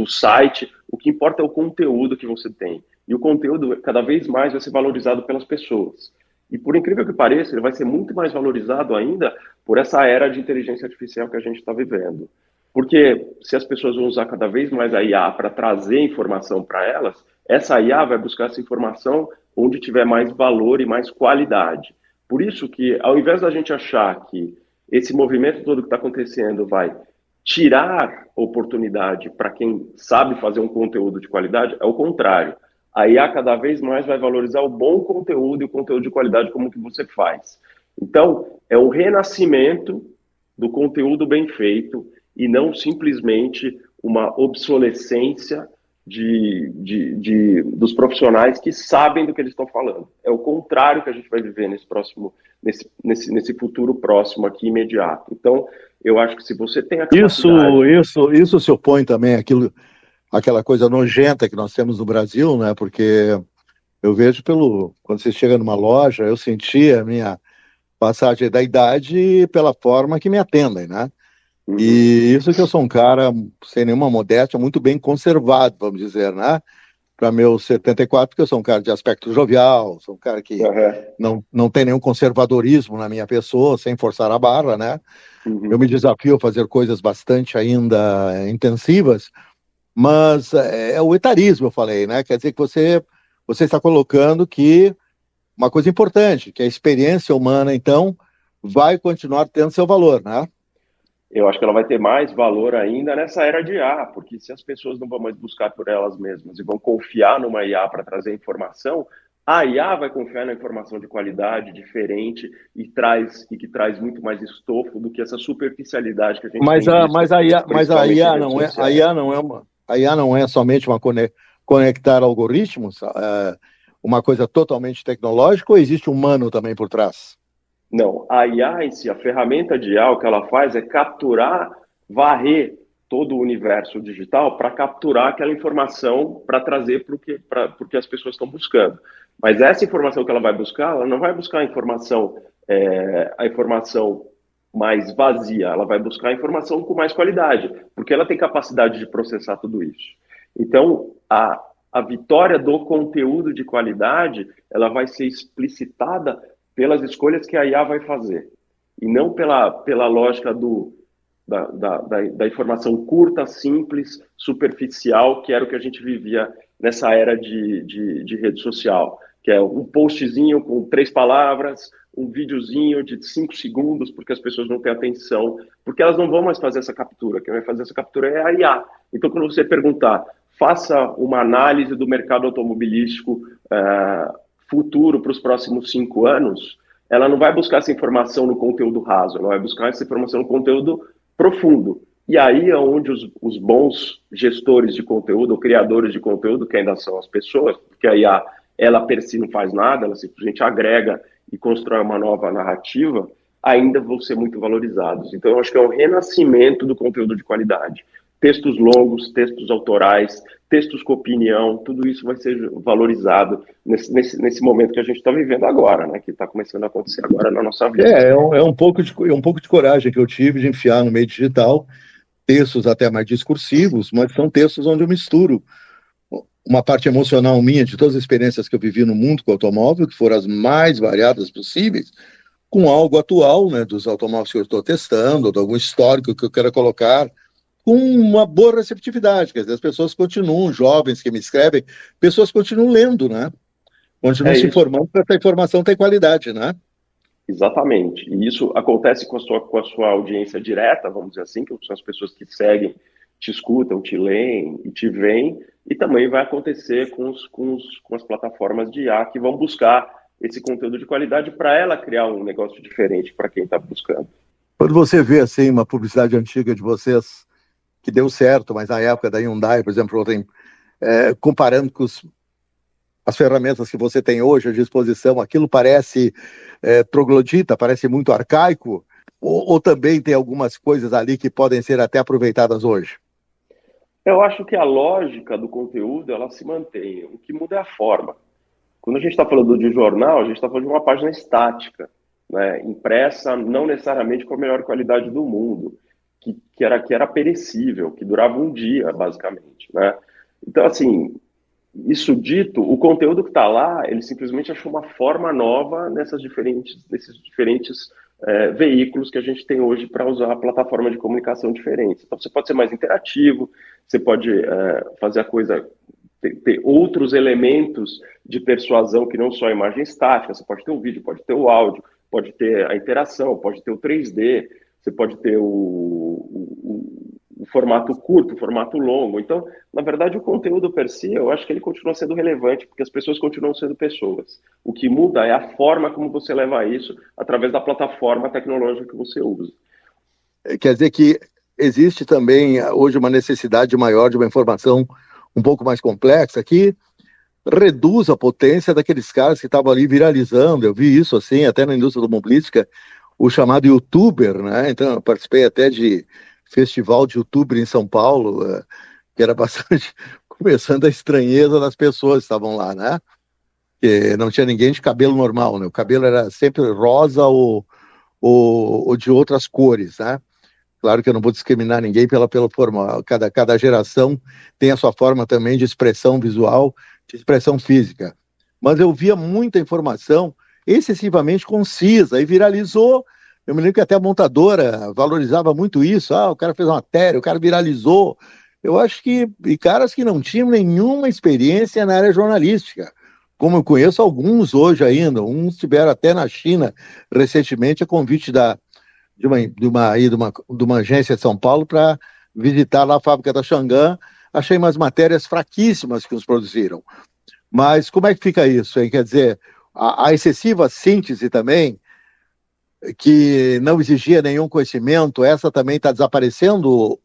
site, o que importa é o conteúdo que você tem. E o conteúdo cada vez mais vai ser valorizado pelas pessoas. E por incrível que pareça, ele vai ser muito mais valorizado ainda por essa era de inteligência artificial que a gente está vivendo. Porque se as pessoas vão usar cada vez mais a IA para trazer informação para elas, essa IA vai buscar essa informação onde tiver mais valor e mais qualidade. Por isso que, ao invés da gente achar que esse movimento todo que está acontecendo vai tirar oportunidade para quem sabe fazer um conteúdo de qualidade, é o contrário. A IA cada vez mais vai valorizar o bom conteúdo e o conteúdo de qualidade como que você faz. Então, é o renascimento do conteúdo bem feito e não simplesmente uma obsolescência dos profissionais que sabem do que eles estão falando. É o contrário que a gente vai viver nesse futuro próximo aqui, imediato. Então, eu acho que se você tem a capacidade... Isso se opõe também àquela coisa nojenta que nós temos no Brasil, né? Porque eu vejo quando você chega numa loja, eu senti a minha passagem da idade pela forma que me atendem, né? E isso que eu sou um cara, sem nenhuma modéstia, muito bem conservado, vamos dizer, né? Para meus 74, porque eu sou um cara de aspecto jovial, sou um cara que não tem nenhum conservadorismo na minha pessoa, sem forçar a barra, né? Eu me desafio a fazer coisas bastante ainda intensivas, mas é o etarismo, eu falei, né? Quer dizer que você está colocando que uma coisa importante, que a experiência humana, então, vai continuar tendo seu valor, né? Eu acho que ela vai ter mais valor ainda nessa era de IA, porque se as pessoas não vão mais buscar por elas mesmas e vão confiar numa IA para trazer informação, a IA vai confiar na informação de qualidade, diferente, e que traz muito mais estofo do que essa superficialidade que a gente tem visto. A IA não é somente conectar algoritmos, uma coisa totalmente tecnológica, ou existe um humano também por trás? Não, a IA em si, a ferramenta de IA, o que ela faz é varrer todo o universo digital para capturar aquela informação para trazer para o que as pessoas estão buscando. Mas essa informação que ela vai buscar, ela não vai buscar a informação mais vazia, ela vai buscar a informação com mais qualidade, porque ela tem capacidade de processar tudo isso. Então, a vitória do conteúdo de qualidade, ela vai ser explicitada pelas escolhas que a IA vai fazer, e não pela lógica da informação curta, simples, superficial, que era o que a gente vivia nessa era de rede social, que é um postzinho com 3 palavras, um videozinho de 5 segundos, porque as pessoas não têm atenção, porque elas não vão mais fazer essa captura, quem vai fazer essa captura é a IA. Então, quando você perguntar, faça uma análise do mercado automobilístico futuro para os próximos 5 anos, ela não vai buscar essa informação no conteúdo raso, ela vai buscar essa informação no conteúdo profundo. E aí é onde os bons gestores de conteúdo, ou criadores de conteúdo, que ainda são as pessoas, porque a IA, ela per si não faz nada, ela simplesmente agrega e constrói uma nova narrativa, ainda vão ser muito valorizados. Então eu acho que é um renascimento do conteúdo de qualidade. Textos longos, textos autorais, textos com opinião, tudo isso vai ser valorizado nesse momento que a gente está vivendo agora, né? Que está começando a acontecer agora na nossa vida. É um pouco de coragem que eu tive de enfiar no meio digital textos até mais discursivos, mas são textos onde eu misturo uma parte emocional minha de todas as experiências que eu vivi no mundo com o automóvel, que foram as mais variadas possíveis, com algo atual, né, dos automóveis que eu estou testando, ou de algum histórico que eu quero colocar, com uma boa receptividade, quer dizer, as pessoas continuam, jovens que me escrevem, pessoas continuam lendo, né? Continuam se informando, para essa informação ter qualidade, né? Exatamente. E isso acontece com a sua audiência direta, vamos dizer assim, que são as pessoas que seguem, te escutam, te leem e te veem, e também vai acontecer com as plataformas de IA que vão buscar esse conteúdo de qualidade para ela criar um negócio diferente para quem está buscando. Quando você vê assim uma publicidade antiga de vocês que deu certo, mas na época da Hyundai, por exemplo, comparando com as ferramentas que você tem hoje à disposição, aquilo parece troglodita, parece muito arcaico, ou também tem algumas coisas ali que podem ser até aproveitadas hoje? Eu acho que a lógica do conteúdo, ela se mantém. O que muda é a forma. Quando a gente está falando de jornal, a gente está falando de uma página estática, né? Impressa não necessariamente com a melhor qualidade do mundo, que era perecível, que durava um dia, basicamente, né? Então, assim, isso dito, o conteúdo que está lá, ele simplesmente achou uma forma nova nesses diferentes veículos que a gente tem hoje para usar a plataforma de comunicação diferente. Então, você pode ser mais interativo, você pode fazer a coisa ter outros elementos de persuasão que não só a imagem estática. Você pode ter o vídeo, pode ter o áudio, pode ter a interação, pode ter o 3D, você pode ter o formato curto, o formato longo. Então, na verdade, o conteúdo per si, eu acho que ele continua sendo relevante, porque as pessoas continuam sendo pessoas. O que muda é a forma como você leva isso através da plataforma tecnológica que você usa. Quer dizer que existe também hoje uma necessidade maior de uma informação um pouco mais complexa que reduz a potência daqueles caras que estavam ali viralizando. Eu vi isso assim, até na indústria automobilística, o chamado youtuber, né? Então, eu participei até de festival de youtuber em São Paulo, que era bastante começando a estranheza das pessoas que estavam lá, né? Que não tinha ninguém de cabelo normal, né? O cabelo era sempre rosa ou de outras cores, né? Claro que eu não vou discriminar ninguém pela forma. Cada geração tem a sua forma também de expressão visual, de expressão física. Mas eu via muita informação excessivamente concisa e viralizou. Eu me lembro que até a montadora valorizava muito isso. O cara fez uma matéria, o cara viralizou. Eu acho que e caras que não tinham nenhuma experiência na área jornalística, como eu conheço alguns hoje ainda. Uns estiveram até na China recentemente a convite de uma agência de São Paulo para visitar lá a fábrica da Xangan. Achei umas matérias fraquíssimas que os produziram. Mas como é que fica isso, hein? Quer dizer, a excessiva síntese também, que não exigia nenhum conhecimento, essa também está desaparecendo?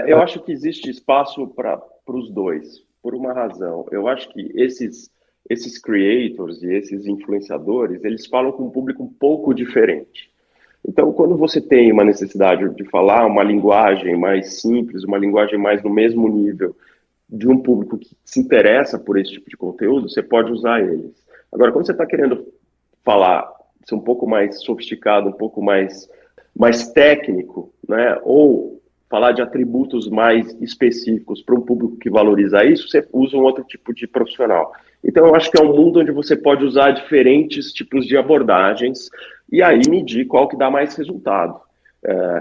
Eu acho que existe espaço para os dois, por uma razão. Eu acho que esses creators e esses influenciadores, eles falam com um público um pouco diferente. Então, quando você tem uma necessidade de falar uma linguagem mais simples, uma linguagem mais no mesmo nível de um público que se interessa por esse tipo de conteúdo, você pode usar eles. Agora, quando você está querendo falar, ser um pouco mais sofisticado, um pouco mais técnico, né, ou falar de atributos mais específicos para um público que valoriza isso, você usa um outro tipo de profissional. Então, eu acho que é um mundo onde você pode usar diferentes tipos de abordagens e aí medir qual que dá mais resultado.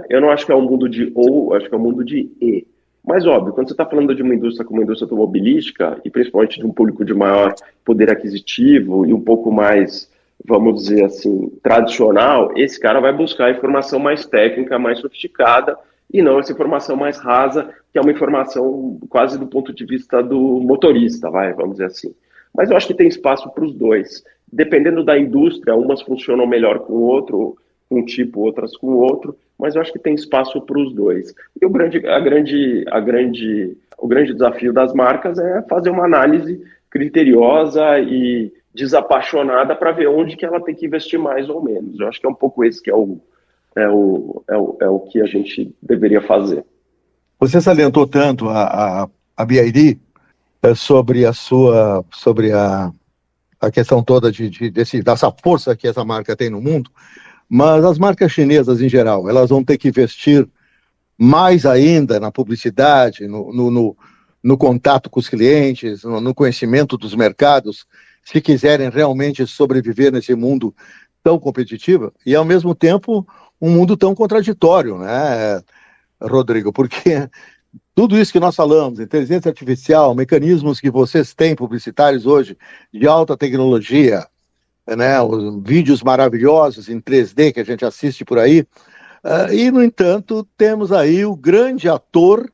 Eu não acho que é um mundo de ou, acho que é um mundo de e. Mas, óbvio, quando você está falando de uma indústria como a indústria automobilística, e principalmente de um público de maior poder aquisitivo e um pouco mais, vamos dizer assim, tradicional, esse cara vai buscar a informação mais técnica, mais sofisticada, e não essa informação mais rasa, que é uma informação quase do ponto de vista do motorista, vamos dizer assim. Mas eu acho que tem espaço para os dois. Dependendo da indústria, umas funcionam melhor com o outro, com um tipo, outras com o outro, mas eu acho que tem espaço para os dois. E o grande desafio das marcas é fazer uma análise criteriosa e desapaixonada para ver onde que ela tem que investir mais ou menos. Eu acho que é um pouco esse que é o que a gente deveria fazer. Você salientou tanto a BYD sobre a questão toda dessa força que essa marca tem no mundo, mas as marcas chinesas em geral, elas vão ter que investir mais ainda na publicidade, no contato com os clientes, no conhecimento dos mercados, se quiserem realmente sobreviver nesse mundo tão competitivo e, ao mesmo tempo, um mundo tão contraditório, né, Rodrigo? Porque tudo isso que nós falamos, inteligência artificial, mecanismos que vocês têm publicitários hoje de alta tecnologia, né, os vídeos maravilhosos em 3D que a gente assiste por aí, e, no entanto, temos aí o grande ator,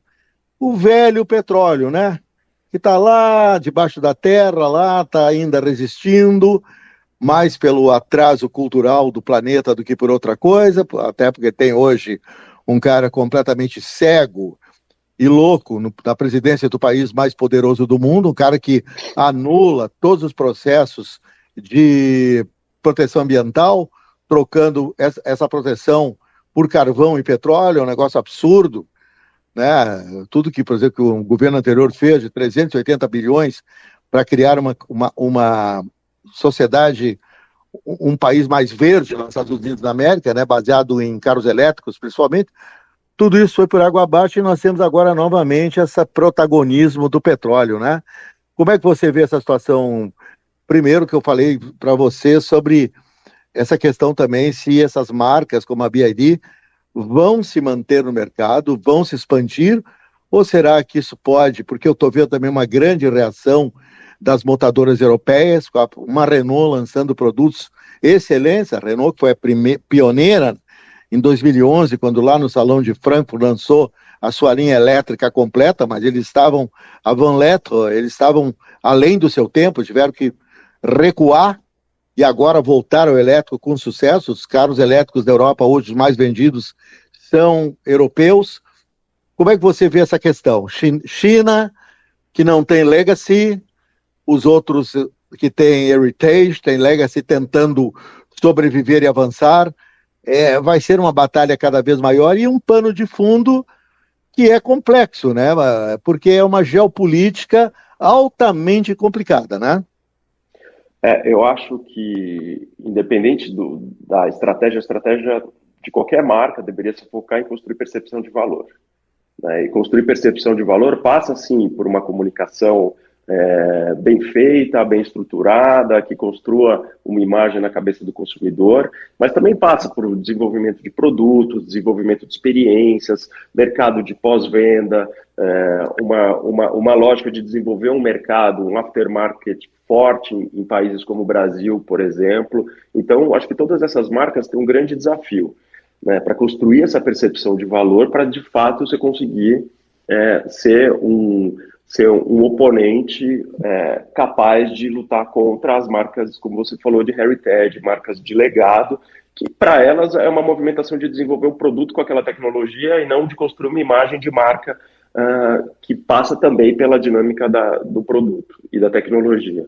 o velho petróleo, né, que está lá debaixo da terra, lá está ainda resistindo, mais pelo atraso cultural do planeta do que por outra coisa, até porque tem hoje um cara completamente cego e louco na presidência do país mais poderoso do mundo, um cara que anula todos os processos de proteção ambiental, trocando essa proteção por carvão e petróleo, é um negócio absurdo. né? Tudo que, por exemplo, que o governo anterior fez de 380 bilhões para criar uma sociedade, um país mais verde nos Estados Unidos da América, né? Baseado em carros elétricos, principalmente. Tudo isso foi por água abaixo e nós temos agora novamente esse protagonismo do petróleo, né? Como é que você vê essa situação? Primeiro que eu falei para você sobre essa questão também, se essas marcas como a BYD vão se manter no mercado, vão se expandir, ou será que isso pode, porque eu estou vendo também uma grande reação das montadoras europeias, com uma Renault lançando produtos excelentes, a Renault que foi a pioneira em 2011, quando lá no Salão de Frankfurt lançou a sua linha elétrica completa, mas eles estavam, a Van Lettre, eles estavam além do seu tempo, tiveram que recuar e agora voltar ao elétrico com sucesso. Os carros elétricos da Europa, hoje os mais vendidos, são europeus. Como é que você vê essa questão? China, que não tem legacy, os outros que têm heritage, têm legacy tentando sobreviver e avançar. Vai ser uma batalha cada vez maior e um pano de fundo que é complexo, né? Porque é uma geopolítica altamente complicada, né? Eu acho que, independente da estratégia, a estratégia de qualquer marca deveria se focar em construir percepção de valor, né? E construir percepção de valor passa, sim, por uma comunicação bem feita, bem estruturada, que construa uma imagem na cabeça do consumidor, mas também passa por desenvolvimento de produtos, desenvolvimento de experiências, mercado de pós-venda, uma lógica de desenvolver um mercado, um aftermarket forte em países como o Brasil, por exemplo. Então, acho que todas essas marcas têm um grande desafio, né, para construir essa percepção de valor, para de fato você conseguir ser um oponente capaz de lutar contra as marcas, como você falou, de heritage, marcas de legado, que para elas é uma movimentação de desenvolver um produto com aquela tecnologia e não de construir uma imagem de marca que passa também pela dinâmica do produto e da tecnologia.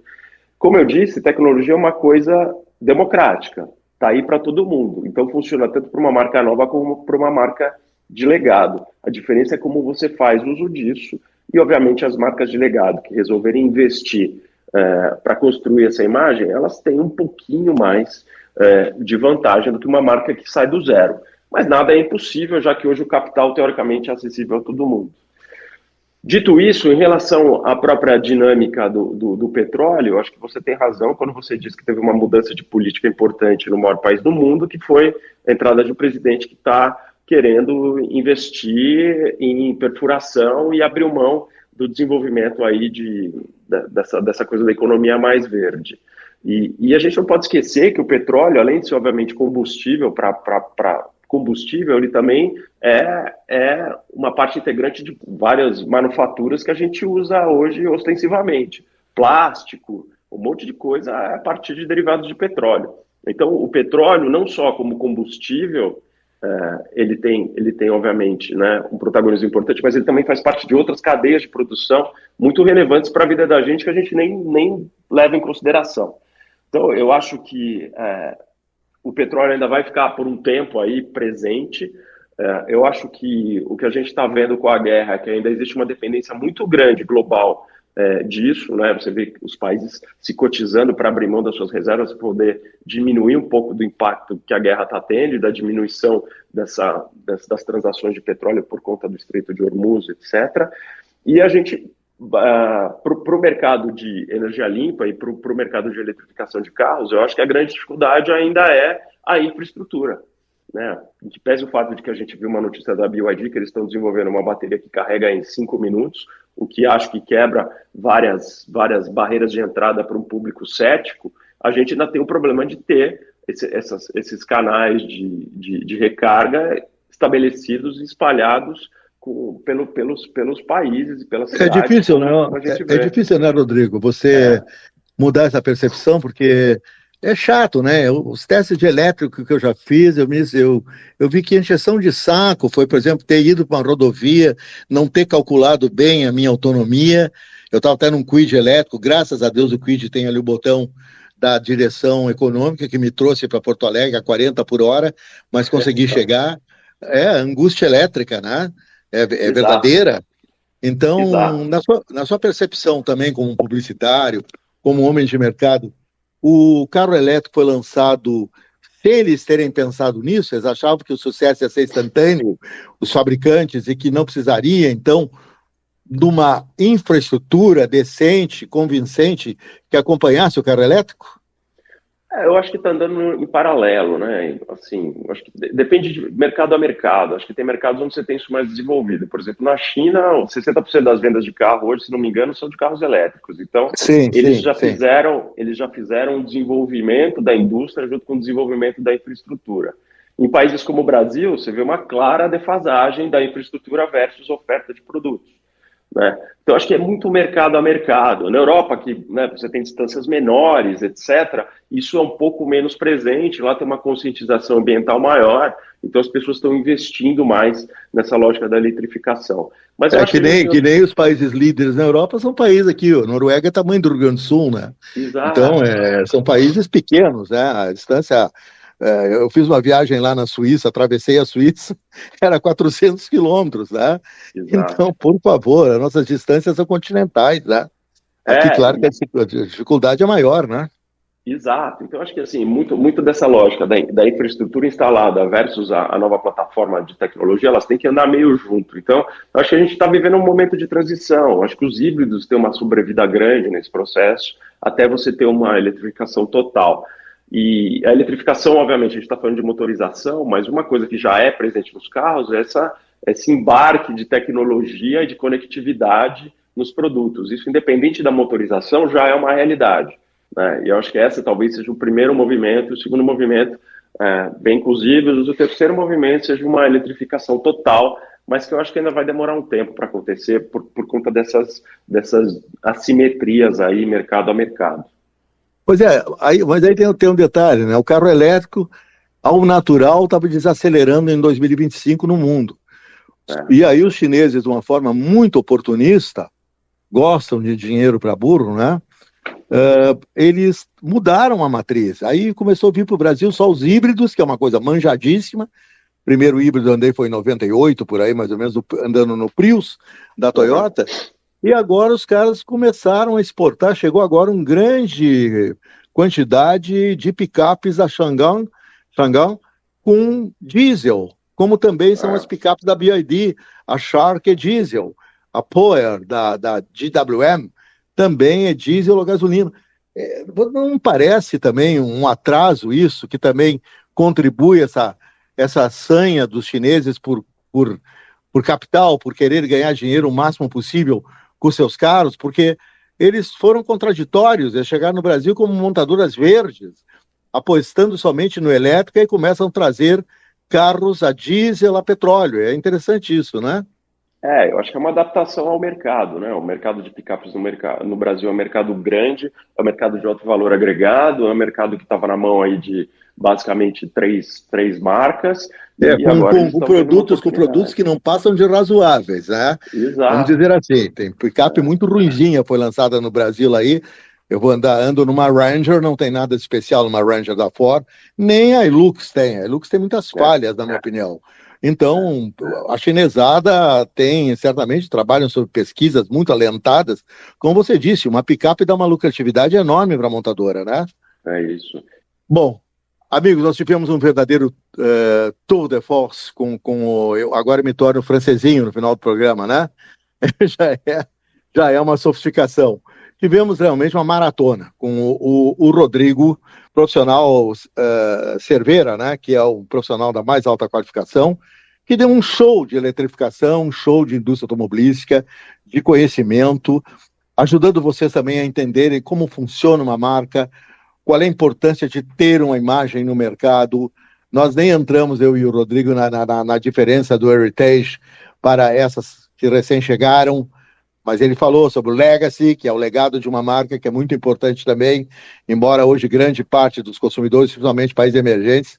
Como eu disse, tecnologia é uma coisa democrática, está aí para todo mundo, então funciona tanto para uma marca nova como para uma marca de legado. A diferença é como você faz uso disso. E, obviamente, as marcas de legado que resolverem investir para construir essa imagem, elas têm um pouquinho mais de vantagem do que uma marca que sai do zero. Mas nada é impossível, já que hoje o capital, teoricamente, é acessível a todo mundo. Dito isso, em relação à própria dinâmica do petróleo, eu acho que você tem razão quando você diz que teve uma mudança de política importante no maior país do mundo, que foi a entrada de um presidente que está querendo investir em perfuração e abrir mão do desenvolvimento aí dessa coisa da economia mais verde. E a gente não pode esquecer que o petróleo, além de ser, obviamente, combustível para combustível, ele também é uma parte integrante de várias manufaturas que a gente usa hoje ostensivamente. Plástico, um monte de coisa a partir de derivados de petróleo. Então, o petróleo, não só como combustível, ele tem, obviamente, né, um protagonismo importante, mas ele também faz parte de outras cadeias de produção muito relevantes para a vida da gente que a gente nem leva em consideração. Então, eu acho que o petróleo ainda vai ficar por um tempo aí presente. Eu acho que o que a gente está vendo com a guerra é que ainda existe uma dependência muito grande global disso, né? Você vê os países se cotizando para abrir mão das suas reservas, para poder diminuir um pouco do impacto que a guerra está tendo e da diminuição das transações de petróleo por conta do Estreito de Hormuz, etc. E a gente, para o mercado de energia limpa e para o mercado de eletrificação de carros, eu acho que a grande dificuldade ainda é a infraestrutura, né? Que pese o fato de que a gente viu uma notícia da BYD que eles estão desenvolvendo uma bateria que carrega em 5 minutos, o que acho que quebra várias barreiras de entrada para um público cético. A gente ainda tem o problema de ter esses canais de recarga estabelecidos e espalhados pelos países e pelas cidades. É difícil, né? É difícil, né, Rodrigo? Você mudar essa percepção, porque é chato, né? Os testes de elétrico que eu já fiz, eu vi que a encheção de saco foi, por exemplo, ter ido para uma rodovia, não ter calculado bem a minha autonomia. Eu estava até num Kwid elétrico, graças a Deus o Kwid tem ali o botão da direção econômica que me trouxe para Porto Alegre a 40 por hora, mas consegui chegar. Angústia elétrica, né? é verdadeira. Então, Exato. na sua percepção também como publicitário, como homem de mercado, o carro elétrico foi lançado sem eles terem pensado nisso? Eles achavam que o sucesso ia ser instantâneo, os fabricantes, e que não precisaria, então, de uma infraestrutura decente, convincente, que acompanhasse o carro elétrico? Eu acho que está andando em paralelo, né? Assim, acho que depende de mercado a mercado. Acho que tem mercados onde você tem isso mais desenvolvido. Por exemplo, na China, 60% das vendas de carro hoje, se não me engano, são de carros elétricos. Então, eles já fizeram um desenvolvimento da indústria junto com o desenvolvimento da infraestrutura. Em países como o Brasil, você vê uma clara defasagem da infraestrutura versus oferta de produtos, né? Então, acho que é muito mercado a mercado. Na Europa, que, né, você tem distâncias menores, etc., isso é um pouco menos presente. Lá tem uma conscientização ambiental maior, então as pessoas estão investindo mais nessa lógica da eletrificação. Mas eu acho que nem os países líderes na Europa são países aqui. A Noruega é tamanho do Rio Grande do Sul, né? Exato. Então, são países pequenos, né? A distância... eu fiz uma viagem lá na Suíça, atravessei a Suíça, era 400 quilômetros, né? Exato. Então, por favor, as nossas distâncias são continentais, né? Aqui, claro que a dificuldade é maior, né? Exato. Então, acho que assim, muito dessa lógica da infraestrutura instalada versus a nova plataforma de tecnologia, elas têm que andar meio junto. Então, acho que a gente está vivendo um momento de transição. Acho que os híbridos têm uma sobrevida grande nesse processo, até você ter uma eletrificação total. E a eletrificação, obviamente, a gente está falando de motorização, mas uma coisa que já é presente nos carros é esse embarque de tecnologia e de conectividade nos produtos. Isso, independente da motorização, já é uma realidade, né? E eu acho que essa talvez seja o primeiro movimento, o segundo movimento, bem com os híbridos, o terceiro movimento seja uma eletrificação total, mas que eu acho que ainda vai demorar um tempo para acontecer por conta dessas assimetrias aí, mercado a mercado. Pois é, mas aí tem um detalhe, né? O carro elétrico, ao natural, estava desacelerando em 2025 no mundo. E aí os chineses, de uma forma muito oportunista, gostam de dinheiro para burro, né? Eles mudaram a matriz. Aí começou a vir para o Brasil só os híbridos, que é uma coisa manjadíssima. Primeiro híbrido andei foi em 98, por aí, mais ou menos, andando no Prius da Toyota. E agora os caras começaram a exportar, chegou agora uma grande quantidade de picapes da Changan com diesel, como também são as picapes da BYD, a Shark é diesel, a Power da GWM também é diesel ou gasolina. Não parece também um atraso isso, que também contribui essa sanha dos chineses por capital, por querer ganhar dinheiro o máximo possível com seus carros, porque eles foram contraditórios, eles chegaram no Brasil como montadoras verdes, apostando somente no elétrico e começam a trazer carros a diesel, a petróleo. É interessante isso, né? Eu acho que é uma adaptação ao mercado, né? O mercado de picapes no Brasil é um mercado grande, é um mercado de alto valor agregado, é um mercado que estava na mão aí de basicamente três marcas. Com produtos que não passam de razoáveis, né? Exato. Vamos dizer assim, tem picape muito ruinzinha, foi lançada no Brasil aí. Eu ando numa Ranger, não tem nada de especial numa Ranger da Ford, nem a Hilux tem. A Hilux tem muitas falhas, na minha opinião. Então, a chinesada certamente trabalham sobre pesquisas muito alentadas. Como você disse, uma picape dá uma lucratividade enorme para a montadora, né? É isso. Bom, amigos, nós tivemos um verdadeiro tour de force eu agora me torno francesinho no final do programa, né? já é uma sofisticação. Tivemos realmente uma maratona com o Rodrigo, profissional Cervera, né, que é um profissional da mais alta qualificação, que deu um show de eletrificação, um show de indústria automobilística, de conhecimento, ajudando vocês também a entenderem como funciona uma marca, qual é a importância de ter uma imagem no mercado. Nós nem entramos, eu e o Rodrigo, na diferença do Heritage para essas que recém chegaram, mas ele falou sobre o Legacy, que é o legado de uma marca que é muito importante também, embora hoje grande parte dos consumidores, principalmente países emergentes,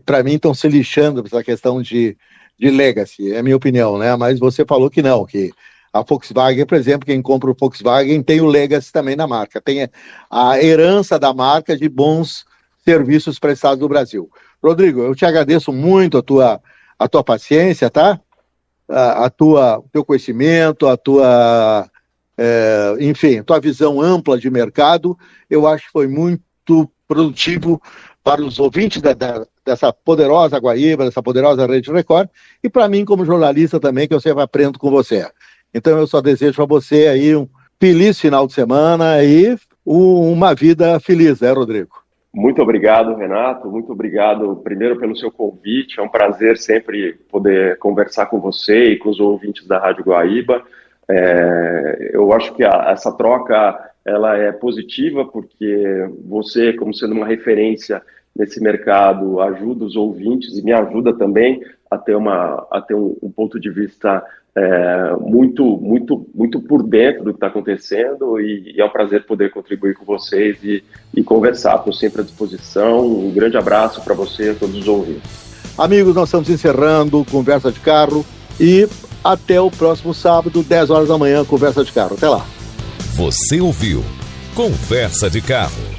para mim estão se lixando para essa questão de Legacy, é a minha opinião, né? Mas você falou que não, que a Volkswagen, por exemplo, quem compra o Volkswagen tem o Legacy também na marca, tem a herança da marca de bons serviços prestados no Brasil. Rodrigo, eu te agradeço muito a tua paciência, tá? o teu conhecimento, enfim, tua visão ampla de mercado. Eu acho que foi muito produtivo para os ouvintes dessa poderosa Guaíba, dessa poderosa Rede Record, e para mim como jornalista também, que eu sempre aprendo com você. Então eu só desejo para você aí um feliz final de semana e uma vida feliz, né, Rodrigo? Muito obrigado, Renato. Muito obrigado, primeiro, pelo seu convite. É um prazer sempre poder conversar com você e com os ouvintes da Rádio Guaíba. Eu acho que essa troca ela é positiva, porque você, como sendo uma referência nesse mercado, ajuda os ouvintes e me ajuda também a ter um ponto de vista muito por dentro do que está acontecendo, e é um prazer poder contribuir com vocês e conversar. Estou sempre à disposição. Um grande abraço para você e a todos os ouvintes. Amigos, nós estamos encerrando Conversa de Carro e até o próximo sábado, 10 horas da manhã, Conversa de Carro. Até lá. Você ouviu Conversa de Carro.